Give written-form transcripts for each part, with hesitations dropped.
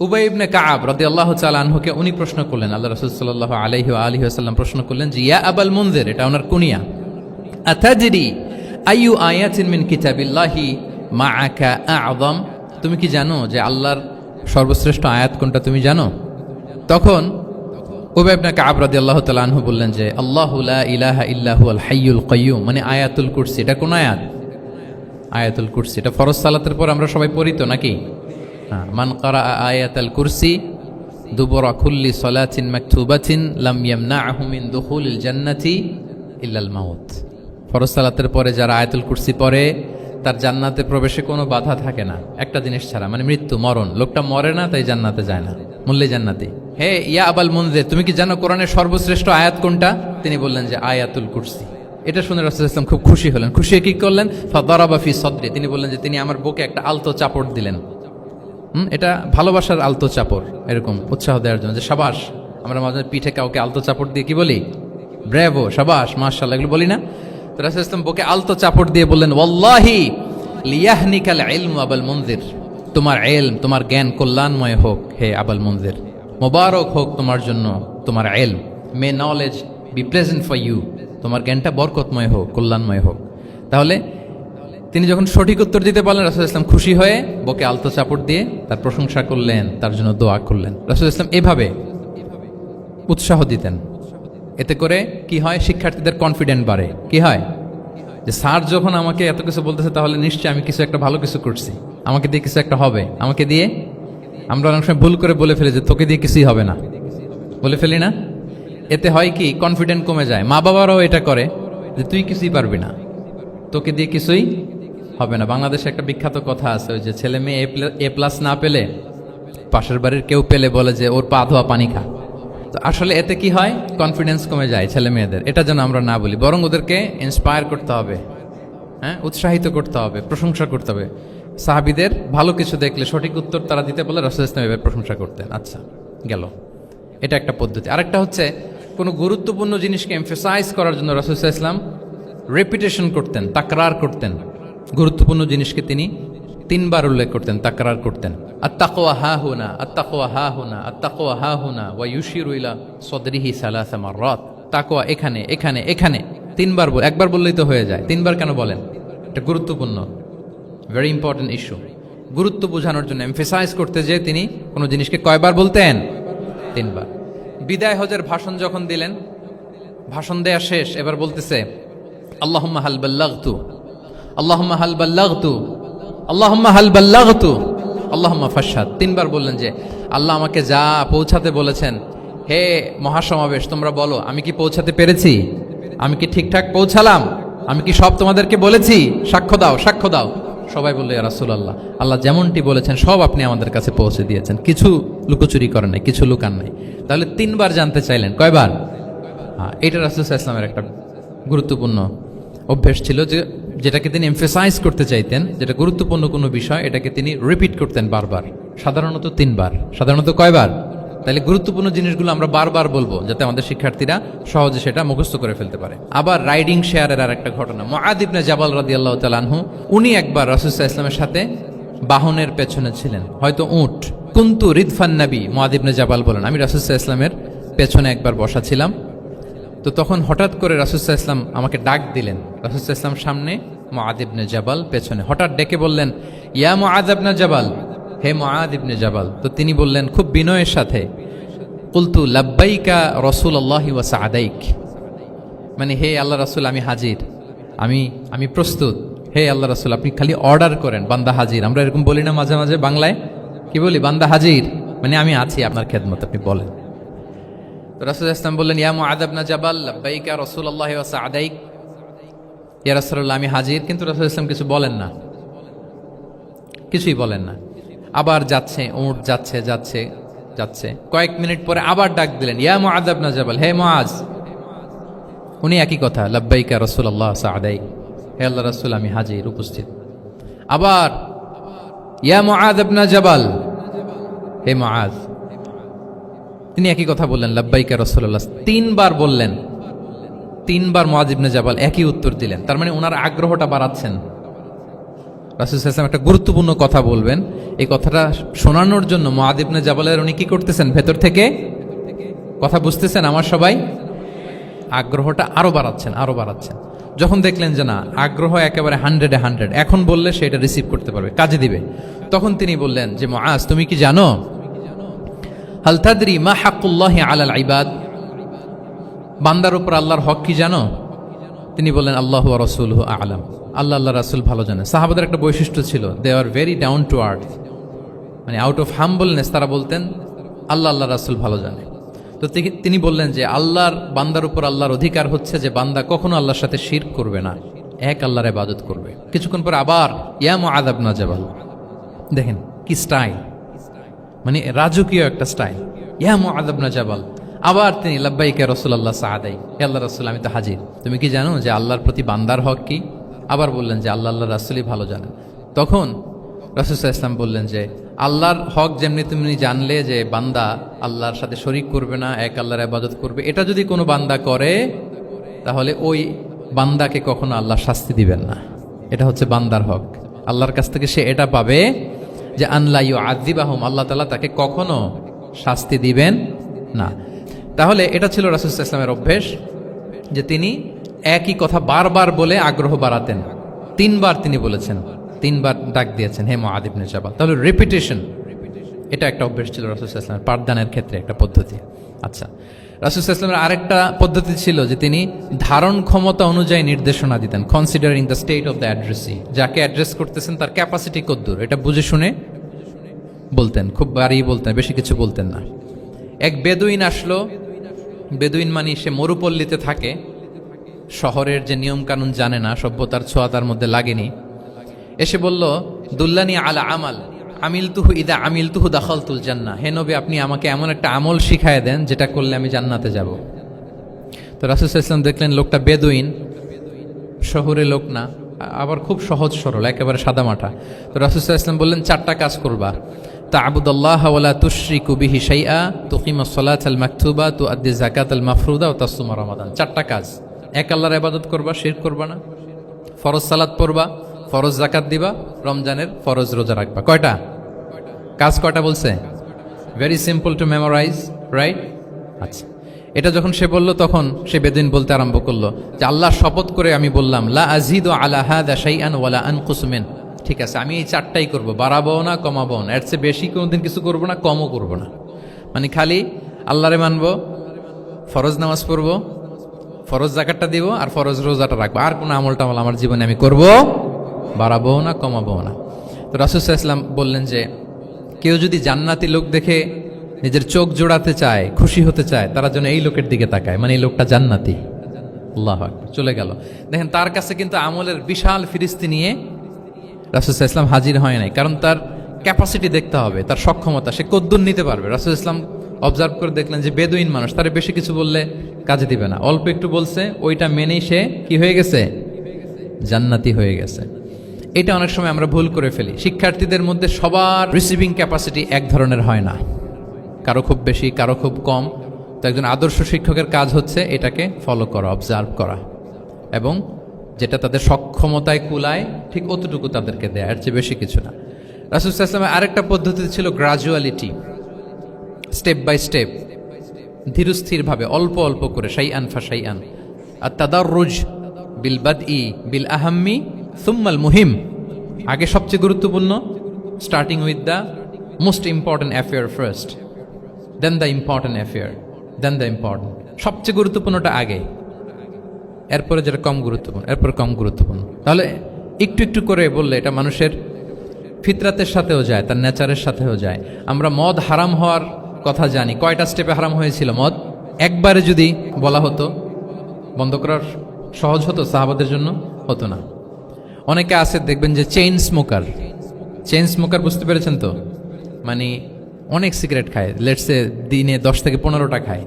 উবাই ইবনে কাআব রাদিয়াল্লাহু তাআলা আনহুকে উনি প্রশ্ন করলেন, আল্লাহ রাসূল সাল্লাল্লাহু আলাইহি ওয়া আলিহি ওয়াসাল্লাম প্রশ্ন করলেন যে ইয়া আবাল মুনজির, এটা ওনার কুনিয়া, আতাদরি আইয়ু আয়াতিন মিন কিতাবিল্লাহি মাআকা আ'যাম, তুমি কি জানো যে আল্লাহর সর্বশ্রেষ্ঠ আয়াত কোনটা তুমি জানো? তখন উবাই ইবনে কাআব রাদিয়াল্লাহু তাআলা আনহু বললেন যে আল্লাহু লা ইলাহা ইল্লা হুয়াল হাইয়ুল কাইয়্যুম, মানে আয়াতুল কুরসি। এটা কোন আয়াত? আয়াতুল কুরসি। এটা ফরজ সালাতের পর আমরা সবাই পড়ি তো নাকি? মান কারা আয়াতাল কুরসি দুবরা কুল্লি সালাতিন মাকতুবাতিন লাম ইয়ামনাহু মিন দুখুলিল জান্নাতি ইল্লাল মাউত। ফরজ সালাতের পরে যারা আয়াতুল কুরসি পড়ে তার জান্নাতে প্রবেশে কোনো বাধা থাকে না, একটা জিনিস ছাড়া, মানে মৃত্যু, মরণ। লোকটা মরে না তাই জান্নাতে যায় না, মূল্যে জান্নাতি। হে ইয়া আবাল মুনজির, তুমি কি জানো কোরআনের সর্বশ্রেষ্ঠ আয়াত কোনটা? তিনি বললেন যে আয়াতুল কুরসি। এটা শুনে রাসূলুল্লাহ সাল্লাল্লাহু আলাইহি ওয়াসাল্লাম খুব খুশি হলেন। খুশি হয়ে কি করলেন? ফাদারাবা ফি সদরি, তিনি বললেন যে তিনি আমার বুকে একটা আলতো চাপড় দিলেন। এটা ভালোবাসার আলতো চাপড়, এরকম উৎসাহ দেওয়ার জন্য যে সাবাস। আমরা মাঝে পিঠে কাউকে আলতো চাপড় দিয়ে কি বলি? ব্রেভো, সাবাস, মাশাআল্লাহ, এগুলো বলি না? তো রাসূলুল্লাহ সাল্লাল্লাহু আলাইহি ওয়াসাল্লাম বুকে আলতো চাপড় দিয়ে বললেন ওয়াল্লাহি লিয়াহনিকাল ইলমু আবাল মুনজির, তোমার ইলম, তোমার জ্ঞান কল্যাণময় হোক হে আবাল মুনজির, মোবারক হোক তোমার জন্য তোমার ইলম, may knowledge be present for you, তোমার জ্ঞানটা বরকতময় হোক, কল্যাণময় হোক। তাহলে তিনি যখন সঠিক উত্তর দিতে পারলেন, রাসূলুল্লাহ সাল্লাল্লাহু আলাইহি ওয়াসাল্লাম খুশি হয়ে বুকে আলতো চাপড় দিয়ে তার প্রশংসা করলেন, তার জন্য দোয়া করলেন। রাসূলুল্লাহ সাল্লাল্লাহু আলাইহি ওয়াসাল্লাম এভাবে উৎসাহ দিতেন। এতে করে কি হয়? শিক্ষার্থীদের কনফিডেন্ট বাড়ে। কি হয়? যে স্যার যখন আমাকে এত কিছু বলতেছে তাহলে নিশ্চয়ই আমি কিছু একটা ভালো কিছু করছি, আমাকে দিয়ে কিছু একটা হবে। আমাকে দিয়ে আমরা অনেক সময় ভুল করে বলে ফেলি যে তোকে দিয়ে কিছুই হবে না, বলে ফেলি না? এতে হয় কি? কনফিডেন্ট কমে যায়। মা বাবারাও এটা করে যে তুই কিছুই পারবি না, তোকে দিয়ে কিছুই হবে না। বাংলাদেশে একটা বিখ্যাত কথা আছে, ওই যে ছেলে মেয়ে এ প্লাস না পেলে পাশের বাড়ির কেউ পেলে বলে যে ওর পা ধোয়া পানি খা। তো আসলে এতে কি হয়? কনফিডেন্স কমে যায় ছেলে মেয়েদের। এটা যেন আমরা না বলি, বরং ওদেরকে ইন্সপায়ার করতে হবে, হ্যাঁ, উৎসাহিত করতে হবে, প্রশংসা করতে হবে। সাহাবীদের ভালো কিছু দেখলে সঠিক উত্তর তারা দিতে বলে রাসূলুল্লাহ সাল্লাল্লাহু আলাইহি ওয়াসাল্লাম প্রশংসা করতেন। আচ্ছা, গেল, এটা একটা পদ্ধতি। আরেকটা হচ্ছে কোনো গুরুত্বপূর্ণ জিনিসকে এমফাসাইজ করার জন্য রাসূলুল্লাহ সাল্লাল্লাহু আলাইহি ওয়াসাল্লাম রিপিটেশন করতেন, তাকরার করতেন। গুরুত্বপূর্ণ জিনিসকে তিনি 3 বার উল্লেখ করতেন, তাকরার করতেন। আত-তাকওয়া হাহুনা, আত-তাকওয়া হাহুনা, আত-তাকওয়া হাহুনা ওয়া ইউশিরু ইলা সাদরিহি সালাসা মাররাত। তাকওয়া এখানে, এখানে, এখানে 3 বার। একবার বললেই তো হয়ে যায়, 3 বার কেন বলেন? এটা গুরুত্বপূর্ণ, ভেরি ইম্পর্টেন্ট ইস্যু। গুরুত্ব বোঝানোর জন্য এমফাসাইজ করতে যে তিনি কোনো জিনিসকে কয়বার বলতেন? 3 বার। বিদায় হজের ভাষণ যখন দিলেন, ভাষণ দেয়া শেষ, এবার বলতেছে আল্লাহুম্মা হাল বাল্লাগতু, আল্লাহুম্মা হাল বাল্লাগতু, আল্লাহুম্মা হাল বাল্লাগতু, আল্লাহুম্মা ফাশহাদ। 3 বার বললেন যে আল্লাহ আমাকে যা পৌঁছাতে বলেছেন, হে মহাসমাবেশ তোমরা বলো আমি কি পৌঁছাতে পেরেছি? আমি কি ঠিকঠাক পৌঁছালাম? আমি কি সব তোমাদেরকে বলেছি? সাক্ষ্য দাও, সাক্ষ্য দাও। সবাই বললো ইয়া রাসূলুল্লাহ, আল্লাহ যেমনটি বলেছেন সব আপনি আমাদের কাছে পৌঁছে দিয়েছেন, কিছু লুকোচুরি করেন নাই, কিছু লুকান নাই। তাহলে 3 বার জানতে চাইলেন, কয়বার? এটা রাসূলুল্লাহ সাল্লাল্লাহু আলাইহি ওয়াসাল্লামের একটা গুরুত্বপূর্ণ অভ্যেস ছিল, যেটাকে তিনি এমফাসাইজ করতে চাইতেন, যেটা গুরুত্বপূর্ণ কোনো বিষয় এটাকে তিনি রিপিট করতেন বারবার, সাধারণত 3 বার। সাধারণত কয়বার? তাহলে গুরুত্বপূর্ণ জিনিসগুলো আমরা বারবার বলবো যাতে আমাদের শিক্ষার্থীরা সহজে সেটা মুখস্থ করে ফেলতে পারে। আবার রাইডিং শেয়ারের আর একটা ঘটনা, মুআয ইবনে জাবাল রাদিয়াল্লাহু তাআলা আনহু, উনি একবার রাসূল সাল্লাল্লাহু আলাইহি ওয়াসাল্লামের সাথে বাহনের পেছনে ছিলেন, হয়তো উট। কুনতু রিদফান নবী, মুআয ইবনে জাবাল বলেন আমি রাসূল সাল্লাল্লাহু আলাইহি ওয়াসাল্লামের পেছনে একবার বসা ছিলাম। তো তখন হঠাৎ করে রাসূল সাল্লাল্লাহু আলাইহি ওয়াসাল্লাম আমাকে ডাক দিলেন। রাসূল সাল্লাল্লাহু আলাইহি ওয়াসাল্লাম সামনে, মুআয ইবনে জাবাল পেছনে। হঠাৎ ডেকে বললেন ইয়া মুআয ইবনে জাবাল, হে মুআয ইবনে জাবাল। তো তিনি বললেন খুব বিনয়ের সাথে, কুলতু লাব্বাইকা রাসূলুল্লাহি ওয়া সা'দাইক, মানে হে আল্লাহ রাসূল আমি হাজির, আমি প্রস্তুত। হে আল্লাহ রাসূল আপনি খালি অর্ডার করেন, বান্দা হাজির। আমরা এরকম বলি না মাঝে মাঝে বাংলায়? কি বলি? বান্দা হাজির, মানে আমি আছি আপনার খেদমত, আপনি বলেন। তো রাসূল সাল্লাল্লাহু আলাইহি ওয়াসাল্লাম বললেন ইয়া মুআয ইবনে জাবাল লাব্বাইকা রাসূলুল্লাহি ওয়া সা'দাইক, ইয়া রাসূলুল্লাহ আমি হাজির। কিন্তু রাসূল সাল্লাল্লাহু আলাইহি ওয়াসাল্লাম কিছু বলেন না, কিছুই বলেন না। আবার যাচ্ছে, উট যাচ্ছে যাচ্ছে যাচ্ছে, কয়েক মিনিট পরে আবার ডাক দিলেন ইয়া মুআয ইবনে জাবাল, হে মুআয। উনি একই কথা, লাব্বাইকা রাসূলুল্লাহ সা'দাইক, হে আল্লাহ রাসূল আমি হাজির, উপস্থিত। আবার ইয়া মুআয ইবনে জাবাল, হে মুআয। তিনি একই কথা বললেন লাব্বাইকা রাসূলুল্লাহ, 3 বার বললেন। 3 বার মুআয ইবনে জাবাল একই উত্তর দিলেন। তার মানে ওনার আগ্রহটা বাড়াচ্ছেন। রাসূল সাল্লাল্লাহু আলাইহি ওয়াসাল্লাম একটা গুরুত্বপূর্ণ কথা বলবেন, এই কথাটা শোনানোর জন্য মুআয ইবনে জাবালের উনি কি করতেছেন, ভেতর থেকে কথা বুঝতেছেন আমার সবাই, আগ্রহটা আরো বাড়াচ্ছেন। যখন দেখলেন যে না, আগ্রহ একেবারে 100-এ 100, এখন বললে সে এটা রিসিভ করতে পারবে, কাজে দিবে, তখন তিনি বললেন যে মুআজ, তুমি কি জানো, হাল তাদরি মা হাক্কুল্লাহি আলাল ইবাদ, বান্দার উপর আল্লাহর হক কি জানো? তিনি বললেন আল্লাহু ওয়া রাসূলুহু আ'লাম, আল্লাহ রাসূল ভালো জানেন। সাহাবাদের একটা বৈশিষ্ট্য ছিল, they are very down to earth, মানে আউট অফ হাম্বলনেস তারা বলতেন আল্লাহ রাসূল ভালো জানে। তো তিনি বললেন যে আল্লাহর বান্দার উপর আল্লাহর অধিকার হচ্ছে যে বান্দা কখনো আল্লাহর সাথে শিরক করবে না, এক আল্লাহর ইবাদত করবে। কিছুক্ষণ পর আবার ইয়া মুআয ইবনে জাবাল, দেখেন কি স্টাইল, মানে রাজকীয় একটা স্টাইল, ইয়া মুআয ইবনে জাবাল, আবার তিনি লাব্বাইক ইয়া রাসূলুল্লাহ সাআদাই, হে আল্লাহর রাসূল আমি তো হাজির, তুমি কি জানো যে আল্লাহর প্রতি বান্দার হক কি? আবার বললেন যে আল্লাহর রাসূলই ভালো জানেন। তখন রাসূল সাল্লাল্লাহু আলাইহি ওয়াসাল্লাম বললেন যে আল্লাহর হক যেমনি তুমি জানলে যে বান্দা আল্লাহর সাথে শরীক করবে না, এক আল্লাহর ইবাদত করবে, এটা যদি কোনো বান্দা করে তাহলে ওই বান্দাকে কখনো আল্লাহ শাস্তি দিবেন না। এটা হচ্ছে বান্দার হক, আল্লাহর কাছ থেকে সে এটা পাবে যে আনলা ইউআযিবাহুম, আল্লাহ তাআলা তাকে কখনো শাস্তি দিবেন না। তাহলে এটা ছিল রাসূল সাল্লাল্লাহু আলাইহি ওয়াসাল্লামের অভ্যেস যে তিনি একই কথা বারবার বলে আগ্রহ বাড়াতেন। 3 বার তিনি বলেছেন, 3 বার ডাক দিয়েছেন হে মুআয ইবনে জাবাল। তাহলে রিপিটেশন, এটা একটা অভ্যেস ছিল রাসূল সাল্লাল্লাহু আলাইহি ওয়াসাল্লামের, পাঠদানের ক্ষেত্রে একটা পদ্ধতি। আচ্ছা, রাসূল সাল্লাল্লাহু আলাইহি ওয়াসাল্লামের আরেকটা পদ্ধতি ছিল যে তিনি ধারণ ক্ষমতা অনুযায়ী নির্দেশনা দিতেন, considering the state of the addressee, যাকে অ্যাড্রেস করতেছেন তার ক্যাপাসিটি কতদূর, এটা বুঝে শুনে বলতেন, খুব বাড়িয়ে বলতেন, বেশি কিছু বলতেন না। এক বেদুইন আসলো, বেদুইন মানে সে মরুপল্লীতে থাকে, শহরের যে নিয়ম কানুন জানে না, সভ্যতার ছোঁয়া তার মধ্যে লাগেনি, এসে বলল দুল্লানি আলা আমাল আমিলতুহু ইদা আমিলতুহু দাখালতুল জান্নাহ, হে নবী আপনি আমাকে এমন একটা আমল শিখায় দেন যেটা করলে আমি জান্নাতে যাব। তো রাসূল সাল্লাল্লাহু আলাইহি ওয়াসাল্লাম দেখলেন লোকটা বেদুইন, শহরে লোক না, আবার খুব সহজ সরল, একেবারে সাদামাটা। তো রাসূল সাল্লাল্লাহু আলাইহি ওয়াসাল্লাম বললেন 4টা কাজ করবা, তা'বুদাল্লাহ ওয়া লা তুশরিকু বিহি শাইআ, তুকিমাস সালাতাল মাকতুবা, তুআদ্দি যাকাতাল মাফরুদা ওয়া তাসুমা রমাদান। 4টা কাজ, এক আল্লাহর ইবাদত করবা, শিরক করবা না, ফরজ সালাত পড়বা, ফরজ যাকাত দিবা, রমজানের ফরজ রোজা রাখবা। কয়টা কাজ? কয়টা বলছে? Very simple to memorise, right? আচ্ছা, এটা যখন সে বলল তখন সে বেদুইন বলতে আরম্ভ করলো যে আল্লাহর শপথ করে আমি বললাম লা আযীদু আলা হাযা শাইআন ওয়া লা আনকুসু মিন, ঠিক আছে আমি এই 4টাই করব, বাড়াবো না কমাবো না, এর চেয়ে বেশি কোনোদিন কিছু করব না, কমও করব না। মানে খালি আল্লাহরে মানবো, ফরজ নামাজ পড়বো, ফরজ যাকাতটা দিব, আর ফরজ রোজাটা রাখবো, আর কোনো আমল টামল আমার জীবনে আমি করব, বাড়াবো না কমাবো না। তো রাসূল সাল্লাল্লাহু আলাইহি ওয়াসাল্লাম বললেন যে কেউ যদি জান্নাতি লোক দেখে নিজের চোখ জোড়াতে চায়, খুশি হতে চায়, তারা যেন এই লোকের দিকে তাকায়, মানে এই লোকটা জান্নাতি। আল্লাহু আকবার, চলে গেল। দেখেন তার কাছে কিন্তু আমলের বিশাল ফিরিস্তি নিয়ে রাসূল সাল্লাল্লাহু আলাইহি ওয়াসাল্লাম হাজির হয় নাই, কারণ তার ক্যাপাসিটি দেখতে হবে, তার সক্ষমতা, সে কদ্দুর নিতে পারবে। রাসূল সাল্লাল্লাহু আলাইহি ওয়াসাল্লাম অবজার্ভ করে দেখলেন যে বেদুইন মানুষ, তারে বেশি কিছু বললে কাজে দিবে না, অল্প একটু বলছে, ওইটা মেনেই সে কি হয়ে গেছে, জান্নাতি হয়ে গেছে। এটা অনেক সময় আমরা ভুল করে ফেলি। শিক্ষার্থীদের মধ্যে সবার রিসিভিং ক্যাপাসিটি এক ধরনের হয় না, কারো খুব বেশি, কারো খুব কম। তো একজন আদর্শ শিক্ষকের কাজ হচ্ছে এটাকে ফলো করা, অবজার্ভ করা, এবং যেটা তাদের সক্ষমতায় কুলায় ঠিক অতটুকু তাদেরকে দেয়, এর চেয়ে বেশি কিছু না। রাসূল সাল্লাল্লাহু আলাইহি ওয়াসাল্লামের আরেকটা পদ্ধতি ছিল গ্রাজুয়ালিটি, স্টেপ বাই স্টেপ, ধীরস্থিরভাবে, অল্প অল্প করে, শাইআন ফাশাইআন, আর তাদাররুজ বিল বাদই বিল আহাম্মি সুম্মাল মুহিম, আগে সবচেয়ে গুরুত্বপূর্ণ, starting with the most important affair first, then the important affair, then the important, সবচেয়ে গুরুত্বপূর্ণটা আগে, এরপরে যেটা কম গুরুত্বপূর্ণ, এরপর কম গুরুত্বপূর্ণ। তাহলে একটু একটু করে বললে এটা মানুষের ফিতরাতের সাথেও যায়, তার নেচারের সাথেও যায়। আমরা মদ হারাম হওয়ার কথা জানি, কয়টা স্টেপে হারাম হয়েছিল মদ? একবারে যদি বলা হতো বন্ধ করার সহজ হতো, সাহাবাদের জন্য হতো না। অনেকে আছে দেখবেন যে চেইন স্মোকার, চেইন স্মোকার বুঝতে পেরেছেন তো, মানে অনেক সিগারেট খায়, লেটসে দিনে 10 থেকে 15টা খায়।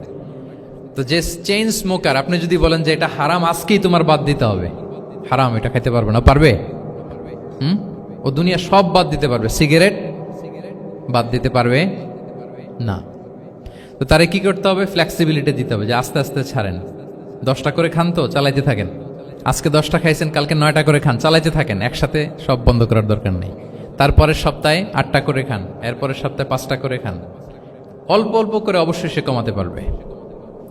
তো যে চেইন স্মোকার, আপনি যদি বলেন যে এটা হারাম, আজকেই তোমার বাদ দিতে হবে, হারাম, এটা খাইতে পারবে না, পারবে? ও দুনিয়া সব বাদ দিতে পারবে, সিগারেট বাদ দিতে পারবে না। তো তারে কি করতে হবে? ফ্লেক্সিবিলিটি দিতে হবে, যে আস্তে আস্তে ছাড়েন, 10টা করে খান তো চালাইতে থাকেন, আজকে 10টা খাইছেন, কালকে 9টা করে খান, চালাইতে থাকেন, একসাথে সব বন্ধ করার দরকার নেই। তারপরের সপ্তাহে 8টা করে খান, এরপরের সপ্তাহে 5টা করে খান, অল্প অল্প করে অবশ্যই সে কমাতে পারবে।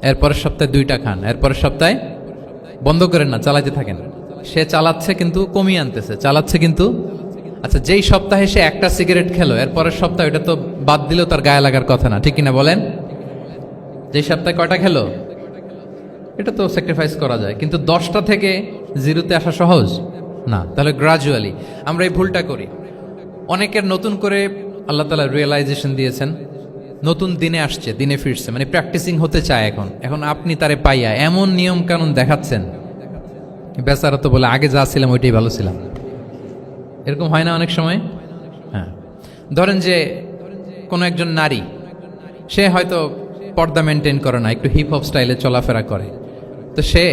এরপরের সপ্তাহে 2টা খান, এরপরের সপ্তাহে বন্ধ করেন না, চালাইতে থাকেন। সে চালাচ্ছে কিন্তু কমিয়ে আনতেছে, চালাচ্ছে কিন্তু। আচ্ছা, যেই সপ্তাহে সে একটা সিগারেট খেলো, এরপরের সপ্তাহে ওটা তো বাদ দিলেও তার গায়ে লাগার কথা না, ঠিক কিনা বলেন? যেই সপ্তাহে কয়টা খেলো এটা তো স্যাক্রিফাইস করা যায়, কিন্তু 10টা থেকে 0-তে আসা সহজ না। তাহলে গ্রাজুয়ালি আমরা এই ভুলটা করি। অনেকের নতুন করে আল্লাহ তাআলা রিয়েলাইজেশন দিয়েছেন, নতুন দিনে আসছে, দিনে ফিরছে, মানে প্র্যাকটিসিং হতে চায়। এখন আপনি তারে পাইয়া এমন নিয়ম কানুন দেখাচ্ছেন, বেচারা তো বলে আগে যা ছিলাম ওইটাই ভালো ছিলাম। এরকম হয় না অনেক সময়? হ্যাঁ, ধরেন যে কোনো একজন নারী, সে হয়তো পর্দা মেনটেন করে না, একটু হিপ হপ স্টাইলে চলাফেরা করে, তো সে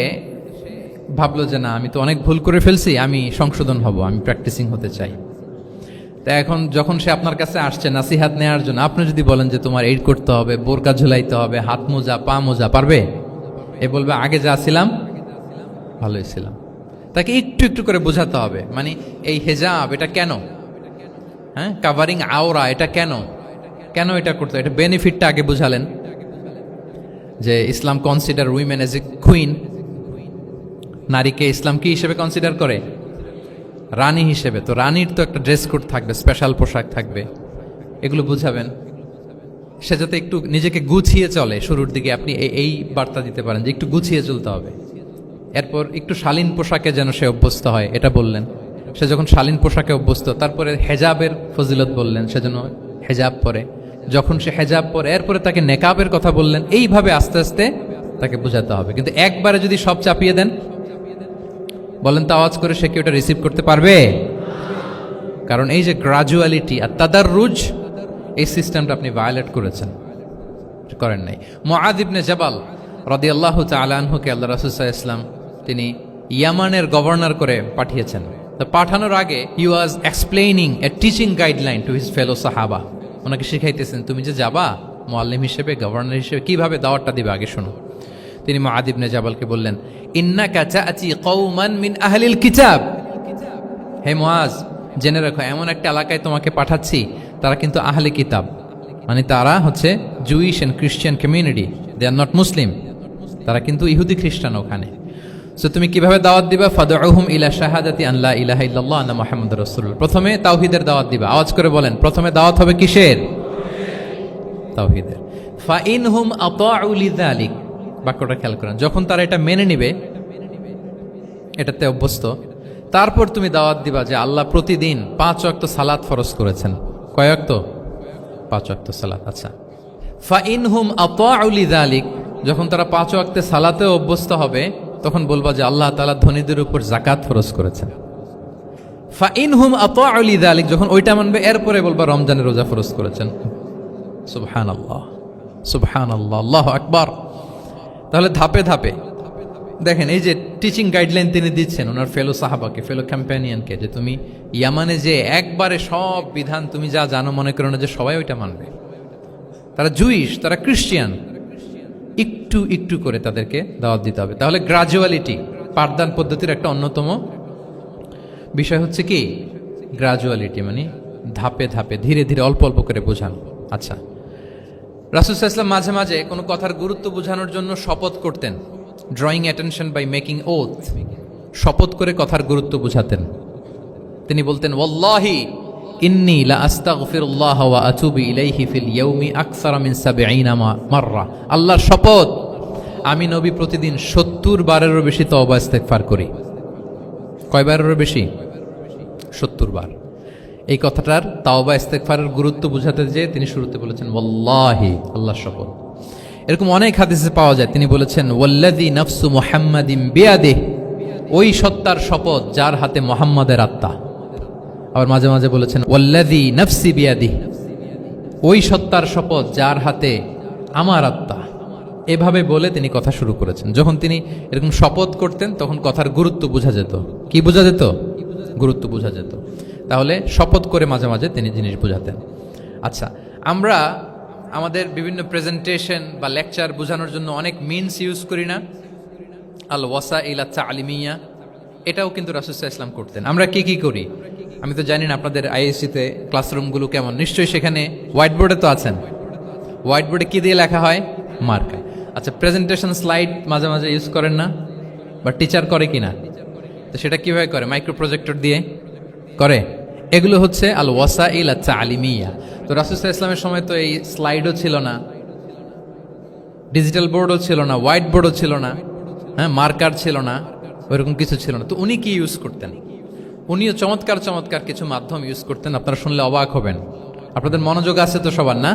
ভাবলো যে না, আমি তো অনেক ভুল করে ফেলছি, আমি সংশোধন হব, আমি প্র্যাকটিসিং হতে চাই। তা এখন যখন সে আপনার কাছে আসছে নাসিহাত নেওয়ার জন্য, আপনি যদি বলেন যে তোমার এই করতে হবে, বোরকা ঝুলাইতে হবে, হাত মোজা পা মোজা, পারবে? এ বলবে আগে যা ছিলাম ভালোই ছিলাম। তাকে একটু একটু করে বোঝাতে হবে, মানে এই হেজাব এটা কেন, হ্যাঁ, কাভারিং আওরা এটা কেন, কেন এটা করতে, এটা বেনিফিটটা আগে বুঝালেন। যে Islam consider women as a queen, নারীকে ইসলাম কি হিসেবে কনসিডার করে? রানী হিসেবে। তো রানীর তো একটা ড্রেস কোড থাকবে, স্পেশাল পোশাক থাকবে, এগুলো বুঝাবেন। সে যাতে একটু নিজেকে গুছিয়ে চলে, শুরুর দিকে আপনি এই বার্তা দিতে পারেন যে একটু গুছিয়ে চলতে হবে। এরপর একটু শালীন পোশাকে যেন সে অভ্যস্ত হয়, এটা বললেন। সে যখন শালীন পোশাকে অভ্যস্ত, তারপরে হেজাবের ফজিলত বললেন, সে যেন হেজাব পরে। যখন সে হেজাব পরে, এরপরে তাকে নেকাবের কথা বললেন। এইভাবে আস্তে আস্তে তাকে বোঝাতে হবে। কিন্তু একবারে যদি সব চাপিয়ে দেন, বলেন তো আওয়াজ করে, সে কি ওটা রিসিভ করতে পারবে? কারণ এই যে গ্রাজুয়ালিটি আর তাদাররুজ, এই সিস্টেমটা আপনি ভায়োলেট করেছেন, করেন নাই। মুআয ইবনে জাবাল রাদিয়াল্লাহু তাআলা আনহুকে আল্লাহ রাসূল সাল্লাল্লাহু আলাইহি ওয়াসাল্লাম তিনি ইয়ামানের গভর্নর করে পাঠিয়েছেন। তো পাঠানোর আগে he was explaining a teaching guideline to his fellow সাহাবা। ওনাকে শিখাইতেছেন, তুমি যে যাবা মুআল্লিম হিসেবে, গভর্নর হিসেবে, কিভাবে দাওয়াতটা দিবে আগে শোনো। তিনি মুআয ইবনে জাবালকে বললেন, ইন্নাকা তা'তি কওমান মিন আহলিল কিতাব। হে মুআয, জেনে রাখো, এমন একটা এলাকায় তোমাকে পাঠাচ্ছি, তারা কিন্তু আহলে কিতাব, মানে তারা হচ্ছে Jewish and Christian community, they are not Muslim, তারা কিন্তু ইহুদি খ্রিস্টান ওখানে। সো তুমি কিভাবে দাওয়াত দিবা? ফাদউহুম ইলা শাহাদাতি আন লা ইলাহা ইল্লাল্লাহ আন্না মুহাম্মাদুর রাসূলুল্লাহ। প্রথমে তাওহীদের দাওয়াত দিবা। আওয়াজ করে বলেন, প্রথমে দাওয়াত হবে কিসের? তাওহীদের। ফাইনহুম আতাউ লিযালিক, বাক্যটা খেয়াল করেন। যখন তারা এটা মেনে নিবে, এটাতে অভ্যস্ত, তারপর তুমি দাওয়াত দিবা যে আল্লাহ প্রতিদিন 5 ওয়াক্ত সালাত ফরজ করেছেন। কয় ওয়াক্ত? 5 ওয়াক্ত সালাত। আচ্ছা, ফাইনহুম আতাউ লিযালিক, যখন তারা 5 ওয়াক্তে সালাতে অভ্যস্ত হবে, তখন বলবা যে আল্লাহ তাআলা ধনীদের উপর যাকাত ফরজ করেছেন। ফাইনহুম আতাউ লিযালিক, যখন ওইটা মানবে, এরপরে বলবা রমজানের রোজা ফরজ করেছেন। সুবহানাল্লাহ, সুবহানাল্লাহ, আল্লাহু আকবার। তাহলে ধাপে ধাপে দেখেন, এই যে টিচিং গাইডলাইন তিনি দিচ্ছেন ওনার ফেলো সাহাবাকে, ফেলো ক্যাম্পেনিয়নকে, যে তুমি ইয়ামানে যে একবারে সব বিধান তুমি যা জানো, মনে করো না যে সবাই ওইটা মানবে। তারা জুইশ, তারা ক্রিশ্চিয়ান, একটু একটু করে তাদেরকে দাওয়াত দিতে হবে। তাহলে গ্রাজুয়ালিটি পাঠদান পদ্ধতির একটা অন্যতম বিষয় হচ্ছে কি? গ্রাজুয়ালিটি, মানে ধাপে ধাপে, ধীরে ধীরে, অল্প অল্প করে বোঝানো। আচ্ছা, রাসূল সাল্লাল্লাহু আলাইহি ওয়াসাল্লাম মাঝে মাঝে কোনো কথার গুরুত্ব বোঝানোর জন্য শপথ করতেন। Drawing attention by making oath, শপথ করে কথার গুরুত্ব বুঝাতেন। তিনি বলতেন, ওয়াল্লাহি ইন্নী লা আস্তাগফিরুল্লাহ ওয়া আতুবু ইলাইহি ফিল ইয়াউমি আকসারা মিন ৭০ মাররা। আল্লাহর শপথ, আমি নবী প্রতিদিন ৭০ বারেরও বেশি তওবা ইস্তেগফার করি। কয় বারেরও বেশি? ৭০ বার। এই কথাটার তাওবা ইস্তেগফারের গুরুত্ব বুঝাতে যে তিনি শুরুতে বলেছেন ওয়াল্লাহি, আল্লাহর শপথ। এরকম অনেক হাদিসে পাওয়া যায়, তিনি বলেছেন ওয়াল্লাযী নাফসু মুহাম্মাদিন বিয়াদিহি, ওই সত্তার শপথ যার হাতে মুহাম্মাদের আত্মা। আবার মাঝে মাঝে বলেছেন ওয়াল্লাযী নাফসি বিয়াদিহি, ওই সত্তার শপথ যার হাতে আমার আত্মা। এভাবে বলে তিনি কথা শুরু করেছেন। যখন তিনি এরকম শপথ করতেন, তখন কথার গুরুত্ব বোঝা যেত। কি বোঝা যেত? গুরুত্ব বোঝা যেত। তাহলে শপথ করে মাঝে মাঝে তিনি জিনিস বোঝাতেন। আচ্ছা, আমরা আমাদের বিভিন্ন প্রেজেন্টেশন বা লেকচার বোঝানোর জন্য অনেক মিনস ইউজ করি না? আল ওয়াসাইল আত তালিমিয়া, এটাও কিন্তু রাসূল সাল্লাল্লাহু আলাইহি ওয়াসাল্লাম করতেন। আমরা কি কি করি আমি তো জানি না আপনাদের আইএসসিতে ক্লাসরুমগুলো কেমন, নিশ্চয়ই সেখানে হোয়াইট বোর্ডে তো আছেন। হোয়াইট বোর্ডে কি দিয়ে লেখা হয়? মার্কায়। আচ্ছা, প্রেজেন্টেশন স্লাইড মাঝে মাঝে ইউজ করেন না? বা টিচার করে কিনা? তো সেটা কিভাবে করে? মাইক্রো প্রজেক্টর দিয়ে করে। এগুলো হচ্ছে আল ওয়াসাইল আত-তালিমিয়া। তো রাসূল সাল্লাল্লাহু আলাইহি ওয়াসাল্লামের সময় তো এই স্লাইডও ছিল না, ডিজিটাল বোর্ডও ছিল না, হোয়াইট বোর্ডও ছিল না, হ্যাঁ, মার্কার ছিল না, ওইরকম কিছু ছিল না। তো উনি কি ইউজ করতেন? উনিও চমৎকার চমৎকার কিছু মাধ্যম ইউজ করতেন, আপনারা শুনলে অবাক হবেন। আপনাদের মনোযোগ আছে তো সবার, না?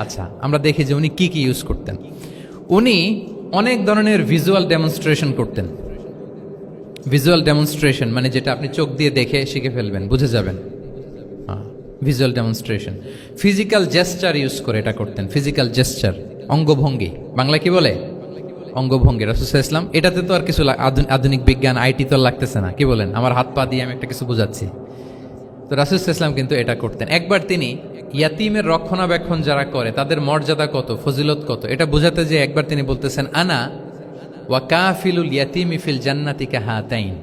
আচ্ছা, আমরা দেখি যে উনি কি কি ইউজ করতেন। উনি অনেক ধরনের ভিজুয়াল ডেমনস্ট্রেশন করতেন। ভিজুয়াল ডেমনস্ট্রেশন মানে যেটা আপনি চোখ দিয়ে দেখে শিখে ফেলবেন, বুঝে যাবেন। Visual demonstration. Physical gesture use করে এটা করতেন। ফিজিক্যাল জেস্চার, অঙ্গভঙ্গি, বাংলা কি বলে? অঙ্গভঙ্গি। রাসূল সাল্লাল্লাহু আলাইহি ওয়াসাল্লাম, এটাতে তো আর কিছু আধুনিক বিজ্ঞান আইটি তো লাগতেছে না, কি বলেন? আমার হাত পা দিয়ে আমি একটা কিছু বোঝাচ্ছি। তো রাসূল সাল্লাল্লাহু আলাইহি ওয়াসাল্লাম কিন্তু এটা করতেন। একবার তিনি ইয়াতিমের রক্ষণাবেক্ষণ যারা করে তাদের মর্যাদা কত, ফজিলত কত, এটা বোঝাতে যে একবার তিনি বলতেছেন, আনা ওয়া কাফিলুল ইয়াতিমি ফিল জান্নাতি কাহাতাইন,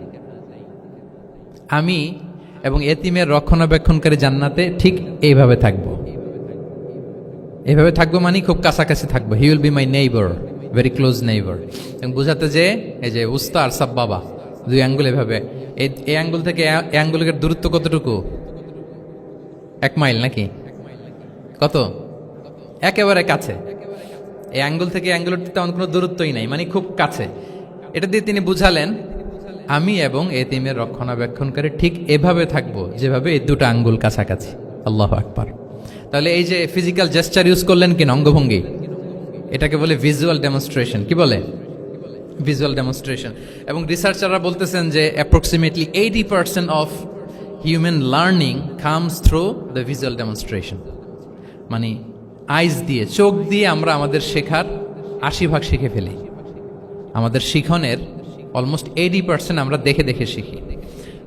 আমি এবং এতিমের রক্ষণাবেক্ষণকারী জান্নাতে ঠিক এইভাবে থাকবো। এইভাবে থাকবো মানে খুব কাছাকাছি থাকবো। He will be my neighbour, very close neighbour. এবং বোঝাতে যে এই যে উস্তা আর সাব্বাবা, দুই আঙ্গুল এভাবে, এই আঙ্গুল থেকে এই আঙ্গুলের দূরত্ব কতটুকু? 1 মাইল নাকি কত? একেবারে কাছে। এই আঙ্গুল থেকে আঙ্গুলের তেমন কোনো দূরত্বই নাই, মানে খুব কাছে। এটা দিয়ে তিনি বুঝালেন, আমি এবং এতিমের রক্ষণাবেক্ষণকারী ঠিক এভাবে থাকবো যেভাবে এই দুটো আঙ্গুল কাছাকাছি। আল্লাহু আকবার। তাহলে এই যে ফিজিক্যাল জেস্চার ইউজ করলেন কিনা, অঙ্গভঙ্গি, এটাকে বলে ভিজুয়াল ডেমনস্ট্রেশন। কি বলে? Visual demonstration. এবং রিসার্চাররা বলতেছেন যে approximately 80% of human learning comes through the visual demonstration. মানে আইজ দিয়ে, চোখ দিয়ে আমরা আমাদের শেখার 80% শিখে ফেলি। আমাদের শিখনের অলমোস্ট 80% আমরা দেখে দেখে শিখি।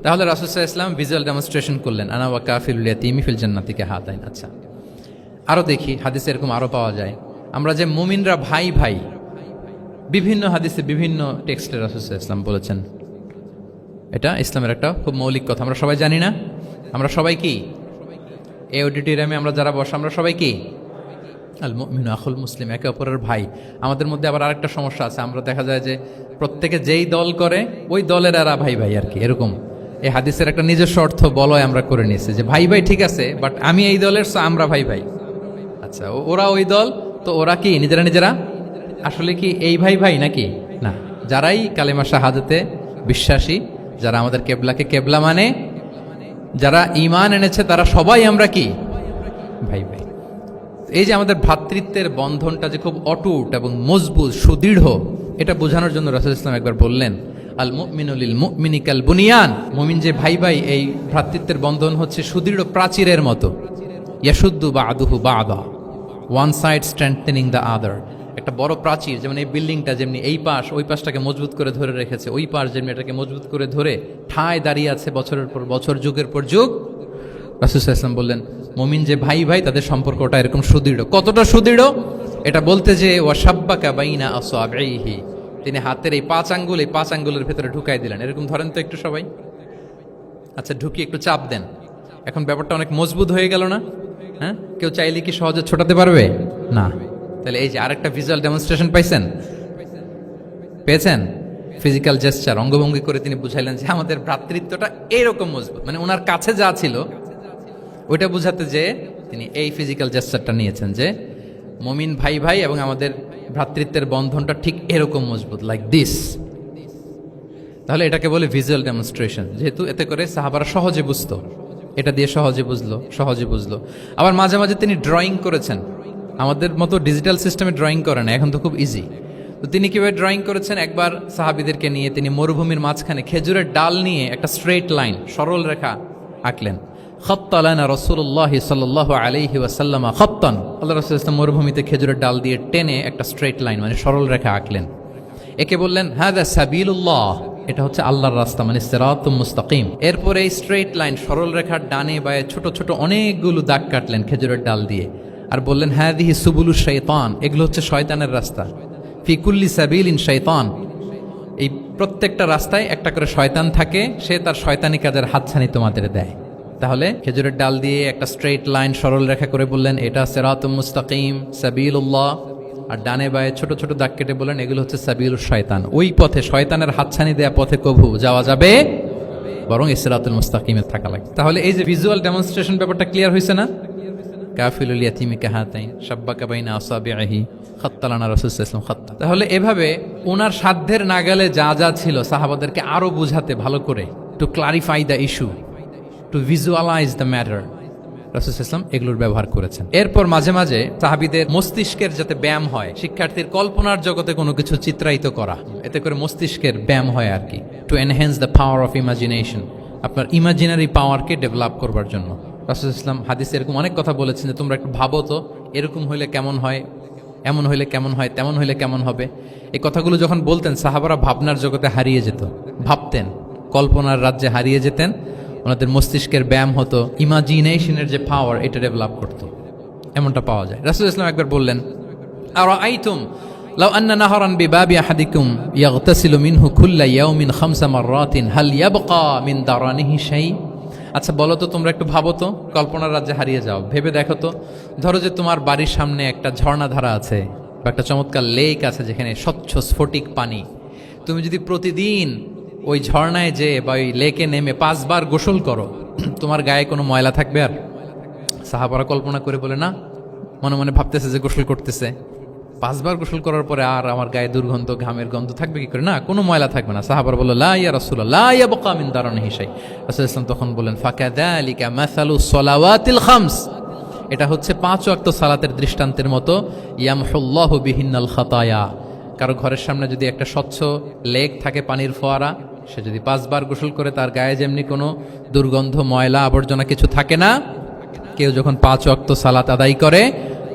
তাহলে রাসূল সাল্লাল্লাহু আলাইহি ওয়াসাল্লাম ভিজুয়াল ডেমনস্ট্রেশন করলেন, আনা ওয়া কাফিলুল ইয়াতীমি ফিল জান্নাতি কাহাতাইন। আচ্ছা, আরও দেখি হাদিসে এরকম আরও পাওয়া যায়। আমরা যে মুমিনরা ভাই ভাই, বিভিন্ন হাদিসে বিভিন্ন টেক্সটে রাসূল সাল্লাল্লাহু আলাইহি ওয়াসাল্লাম বলেছেন। এটা ইসলামের একটা খুব মৌলিক কথা, আমরা সবাই জানি না? আমরা সবাই কি এই অডিটোরিয়ামে আমরা যারা বসে আমরা সবাই কি? আল মুমিনু আখুল মুসলিম, একে অপরের ভাই। আমাদের মধ্যে আবার আরেকটা সমস্যা আছে, আমরা দেখা যায় যে প্রত্যেকে যেই দল করে ওই দলের এরা ভাই ভাই আর কি, এরকম। এই হাদিসের একটা নিজস্ব অর্থ বলয় আমরা করে নিয়েছি যে ভাই ভাই ঠিক আছে, বাট আমি এই দলের, আমরা ভাই ভাই। আচ্ছা, ওরা ওই দল, তো ওরা কি নিজেরা নিজেরা আসলে কি এই ভাই ভাই নাকি? না। যারাই কালেমা শাহাদাতে বিশ্বাসী, যারা আমাদের কেবলাকে কেবলা মানে, যারা ঈমান এনেছে, তারা সবাই আমরা কি? ভাই ভাই। এই যে আমাদের ভ্রাতৃত্বের বন্ধনটা যে খুব অটুট এবং মজবুত, সুদৃঢ়, এটা বোঝানোর জন্য রাসূল ইসলাম একবার বললেন, আল মুমিনু লিল মুমিনি কাল বুনিয়ান, মুমিন যে ভাই ভাই, এই ভ্রাতৃত্বের বন্ধন হচ্ছে সুদৃঢ় প্রাচীরের মতো। ইয়াশুদ্দু বা'দুহু বা'দা, one side strengthening the other. একটা বড় প্রাচীর, যেমন এই বিল্ডিংটা যেমনি এই পাশ ওই পাশটাকে মজবুত করে ধরে রেখেছে, ওই পাশ যেমনি এটাকে মজবুত করে ধরে ঠায় দাঁড়িয়ে আছে বছরের পর বছর, যুগের পর যুগ। রাসূল সাল্লাল্লাহু আলাইহি ওয়াসাল্লাম বললেন, মুমিন যে ভাই ভাই তাদের সম্পর্কটা এরকম সুদৃঢ়। কতটা সুদৃঢ়? এটা বলতে যে ওয়াশাব্বাকা বাইনা আসওয়াবিহি, তিনি হাতের এই 5 আঙ্গুল, এই 5 আঙ্গুলের ভেতরে ঢুকাই দিলেন। এরকম ধরেন তো একটু সবাই। আচ্ছা, ঢুকিয়ে একটু চাপ দেন। এখন ব্যাপারটা অনেক মজবুত হয়ে গেল না? হ্যাঁ, কেউ চাইলে কি সহজে ছোটাতে পারবে? না। তাহলে এই যে আরেকটা ভিজুয়াল ডেমনস্ট্রেশন পাইছেন, পেয়েছেন? ফিজিক্যাল জেস্চার, অঙ্গভঙ্গি করে তিনি বুঝাইলেন যে আমাদের ভ্রাতৃত্বটা এরকম মজবুত। মানে ওনার কাছে যা ছিল ওইটা বুঝাতে যে তিনি এই ফিজিক্যাল জেস্চারটা নিয়েছেন যে মুমিন ভাই ভাই এবং আমাদের ভ্রাতৃত্বের বন্ধনটা ঠিক এরকম মজবুত, লাইক দিস। তাহলে এটাকে বলে ভিজুয়াল ডেমনস্ট্রেশন, যেহেতু এতে করে সাহাবারা সহজে বুঝতো, এটা দিয়ে সহজে বুঝলো। আবার মাঝে মাঝে তিনি ড্রয়িং করেছেন, আমাদের মতো ডিজিটাল সিস্টেমে ড্রয়িং করে না, এখন তো খুব ইজি। তো তিনি কিভাবে ড্রয়িং করেছেন, একবার সাহাবীদেরকে নিয়ে তিনি মরুভূমির মাঝখানে খেজুরের ডাল নিয়ে একটা স্ট্রেট লাইন, সরল রেখা আঁকলেন। খাত্তা লানা রাসূলুল্লাহ সাল্লাল্লাহু আলাইহি ওয়াসাল্লাম খাত্তান, আল্লাহ রাসূল সাল্লাল্লাহু মরুভূমিতে খেজুরের ডাল দিয়ে টেনে একটা স্ট্রেট লাইন, মানে সরল রেখা আঁকলেন। একে বললেন হাযা সাবিলুল্লাহ, এটা হচ্ছে আল্লাহর রাস্তা, মানে সিরাতুম মুস্তাকিম। এরপর এই স্ট্রেট লাইন, সরল রেখার ডানে বায়ে ছোট ছোট অনেকগুলো দাগ কাটলেন খেজুরের ডাল দিয়ে, আর বললেন হাযিহি সুবুলুশ শাইতান, এগুলো হচ্ছে শয়তানের রাস্তা। ফি কুল্লি সাবিলিন শাইতান, এই প্রত্যেকটা রাস্তায় একটা করে শয়তান থাকে, সে তার শয়তানি কাজের হাতছানি তোমাদের দেয়। তাহলে খেজুরের ডাল দিয়ে একটা স্ট্রেইট লাইন সরল রেখা করে বললেন এটা সিরাতুল মুস্তাকিম সাবিলুল্লাহ, আর ডানে বায়ে ছোট ছোট দাগ কেটে বললেন এগুলো হচ্ছে সাবিলুশ শয়তান। ওই পথে শয়তানের হাতছানি দেয়া পথে কভু যাওয়া যাবে, বরং সিরাতুল মুস্তাকিমে থাকা লাগবে। তাহলে এই যে ভিজুয়াল ডেমনস্ট্রেশন ব্যাপারটা ক্লিয়ার হয়েছে না? কাফিলুল ইয়াতীমি কাহাতাইন শাব্বাকা বাইনা আসাবিহি খাত্তালানা রাসূল সাল্লাল্লাহু আলাইহি ওয়াসাল্লাম খাত্তা। তাহলে এভাবে ওনার সাধ্যের নাগালে যা যা ছিল সাহাবাদেরকে আরো বুঝাতে, ভালো করে to clarify the issue, to visualise the matter, রাসূল সাল্লাল্লাহু আলাইহি ওয়াসাল্লাম এগুলোর ব্যবহার করেছেন। এরপর মাঝে মাঝে সাহাবীদের মস্তিষ্কের যাতে ব্যায়াম হয়, শিক্ষার্থীর কল্পনার জগতে কোনো কিছু চিত্রায়িত করা, এতে করে মস্তিষ্কের ব্যায়াম হয় আর কি, to enhance the power of imagination, আপনার ইমাজিনারি পাওয়ারকে ডেভেলপ করবার জন্য। রাসূল সাল্লাল্লাহু আলাইহি ওয়াসাল্লাম হাদিসে এরকম অনেক কথা বলেছেন যে তোমরা একটু ভাবো তো, এরকম হইলে কেমন হয়, এমন হইলে কেমন হয়, তেমন হইলে কেমন হবে। এই কথাগুলো যখন বলতেন সাহাবারা ভাবনার জগতে হারিয়ে যেত, ভাবতেন, কল্পনার রাজ্যে হারিয়ে যেতেন, ওনাদের মস্তিষ্কের ব্যায়াম হতো, ইমাজিনেশনের যে পাওয়ার এটা ডেভেলপ করতো, এমনটা পাওয়া যায়। রাসূল ইসলাম একবার বললেন আরাআইতুম লাউ আন্না নাহরান বিবাবি আহাদিকুম ইয়াগতাসিলু মিনহু কুল্লা ইয়াউমিন খামসা মাররাতিন হাল ইয়াবকা মিন দারানিহি শাই। আচ্ছা বলো তো, তোমরা একটু ভাবো তো, কল্পনার রাজ্যে হারিয়ে যাও, ভেবে দেখো তো, ধরো যে তোমার বাড়ির সামনে একটা ঝর্ণাধারা আছে বা একটা চমৎকার লেক আছে যেখানে স্বচ্ছ স্ফটিক পানি, তুমি যদি প্রতিদিন ওই ঝর্ণায় যে বা ওই লেকে নেমে 5 বার গোসল করো, তোমার গায়ে কোনো ময়লা থাকবে আর? সাহাবারা কল্পনা করে বলে না, মনে মনে ভাবতেছে যে গোসল করতেছে, 5 বার গোসল করার পরে আর আমার গায়ে দুর্গন্ধ, ঘামের গন্ধ থাকবে কি করে? না, কোনো ময়লা থাকবে না। সাহাবারা বলল লা ইয়া রাসূলুল্লাহ লা ইয়াবকা মিন দারানিহি শাই। রাসূল ইসলাম তখন বলেন ফাকাযালিকা মাসালু সলাওয়াতিল খামস, এটা হচ্ছে 5 ওয়াক্ত সালাতের দৃষ্টান্তের মতো, ইয়ামহুল্লাহু বিহিন্নাল খাতায়া। কারো ঘরের সামনে যদি একটা স্বচ্ছ লেক থাকে, পানির ফোয়ারা, সে যদি 5 বার গোসল করে তার গায়ে যেমনি কোনো দুর্গন্ধ, ময়লা, আবর্জনা কিছু থাকে না, কেউ যখন 5 ওয়াক্ত সালাত আদায় করে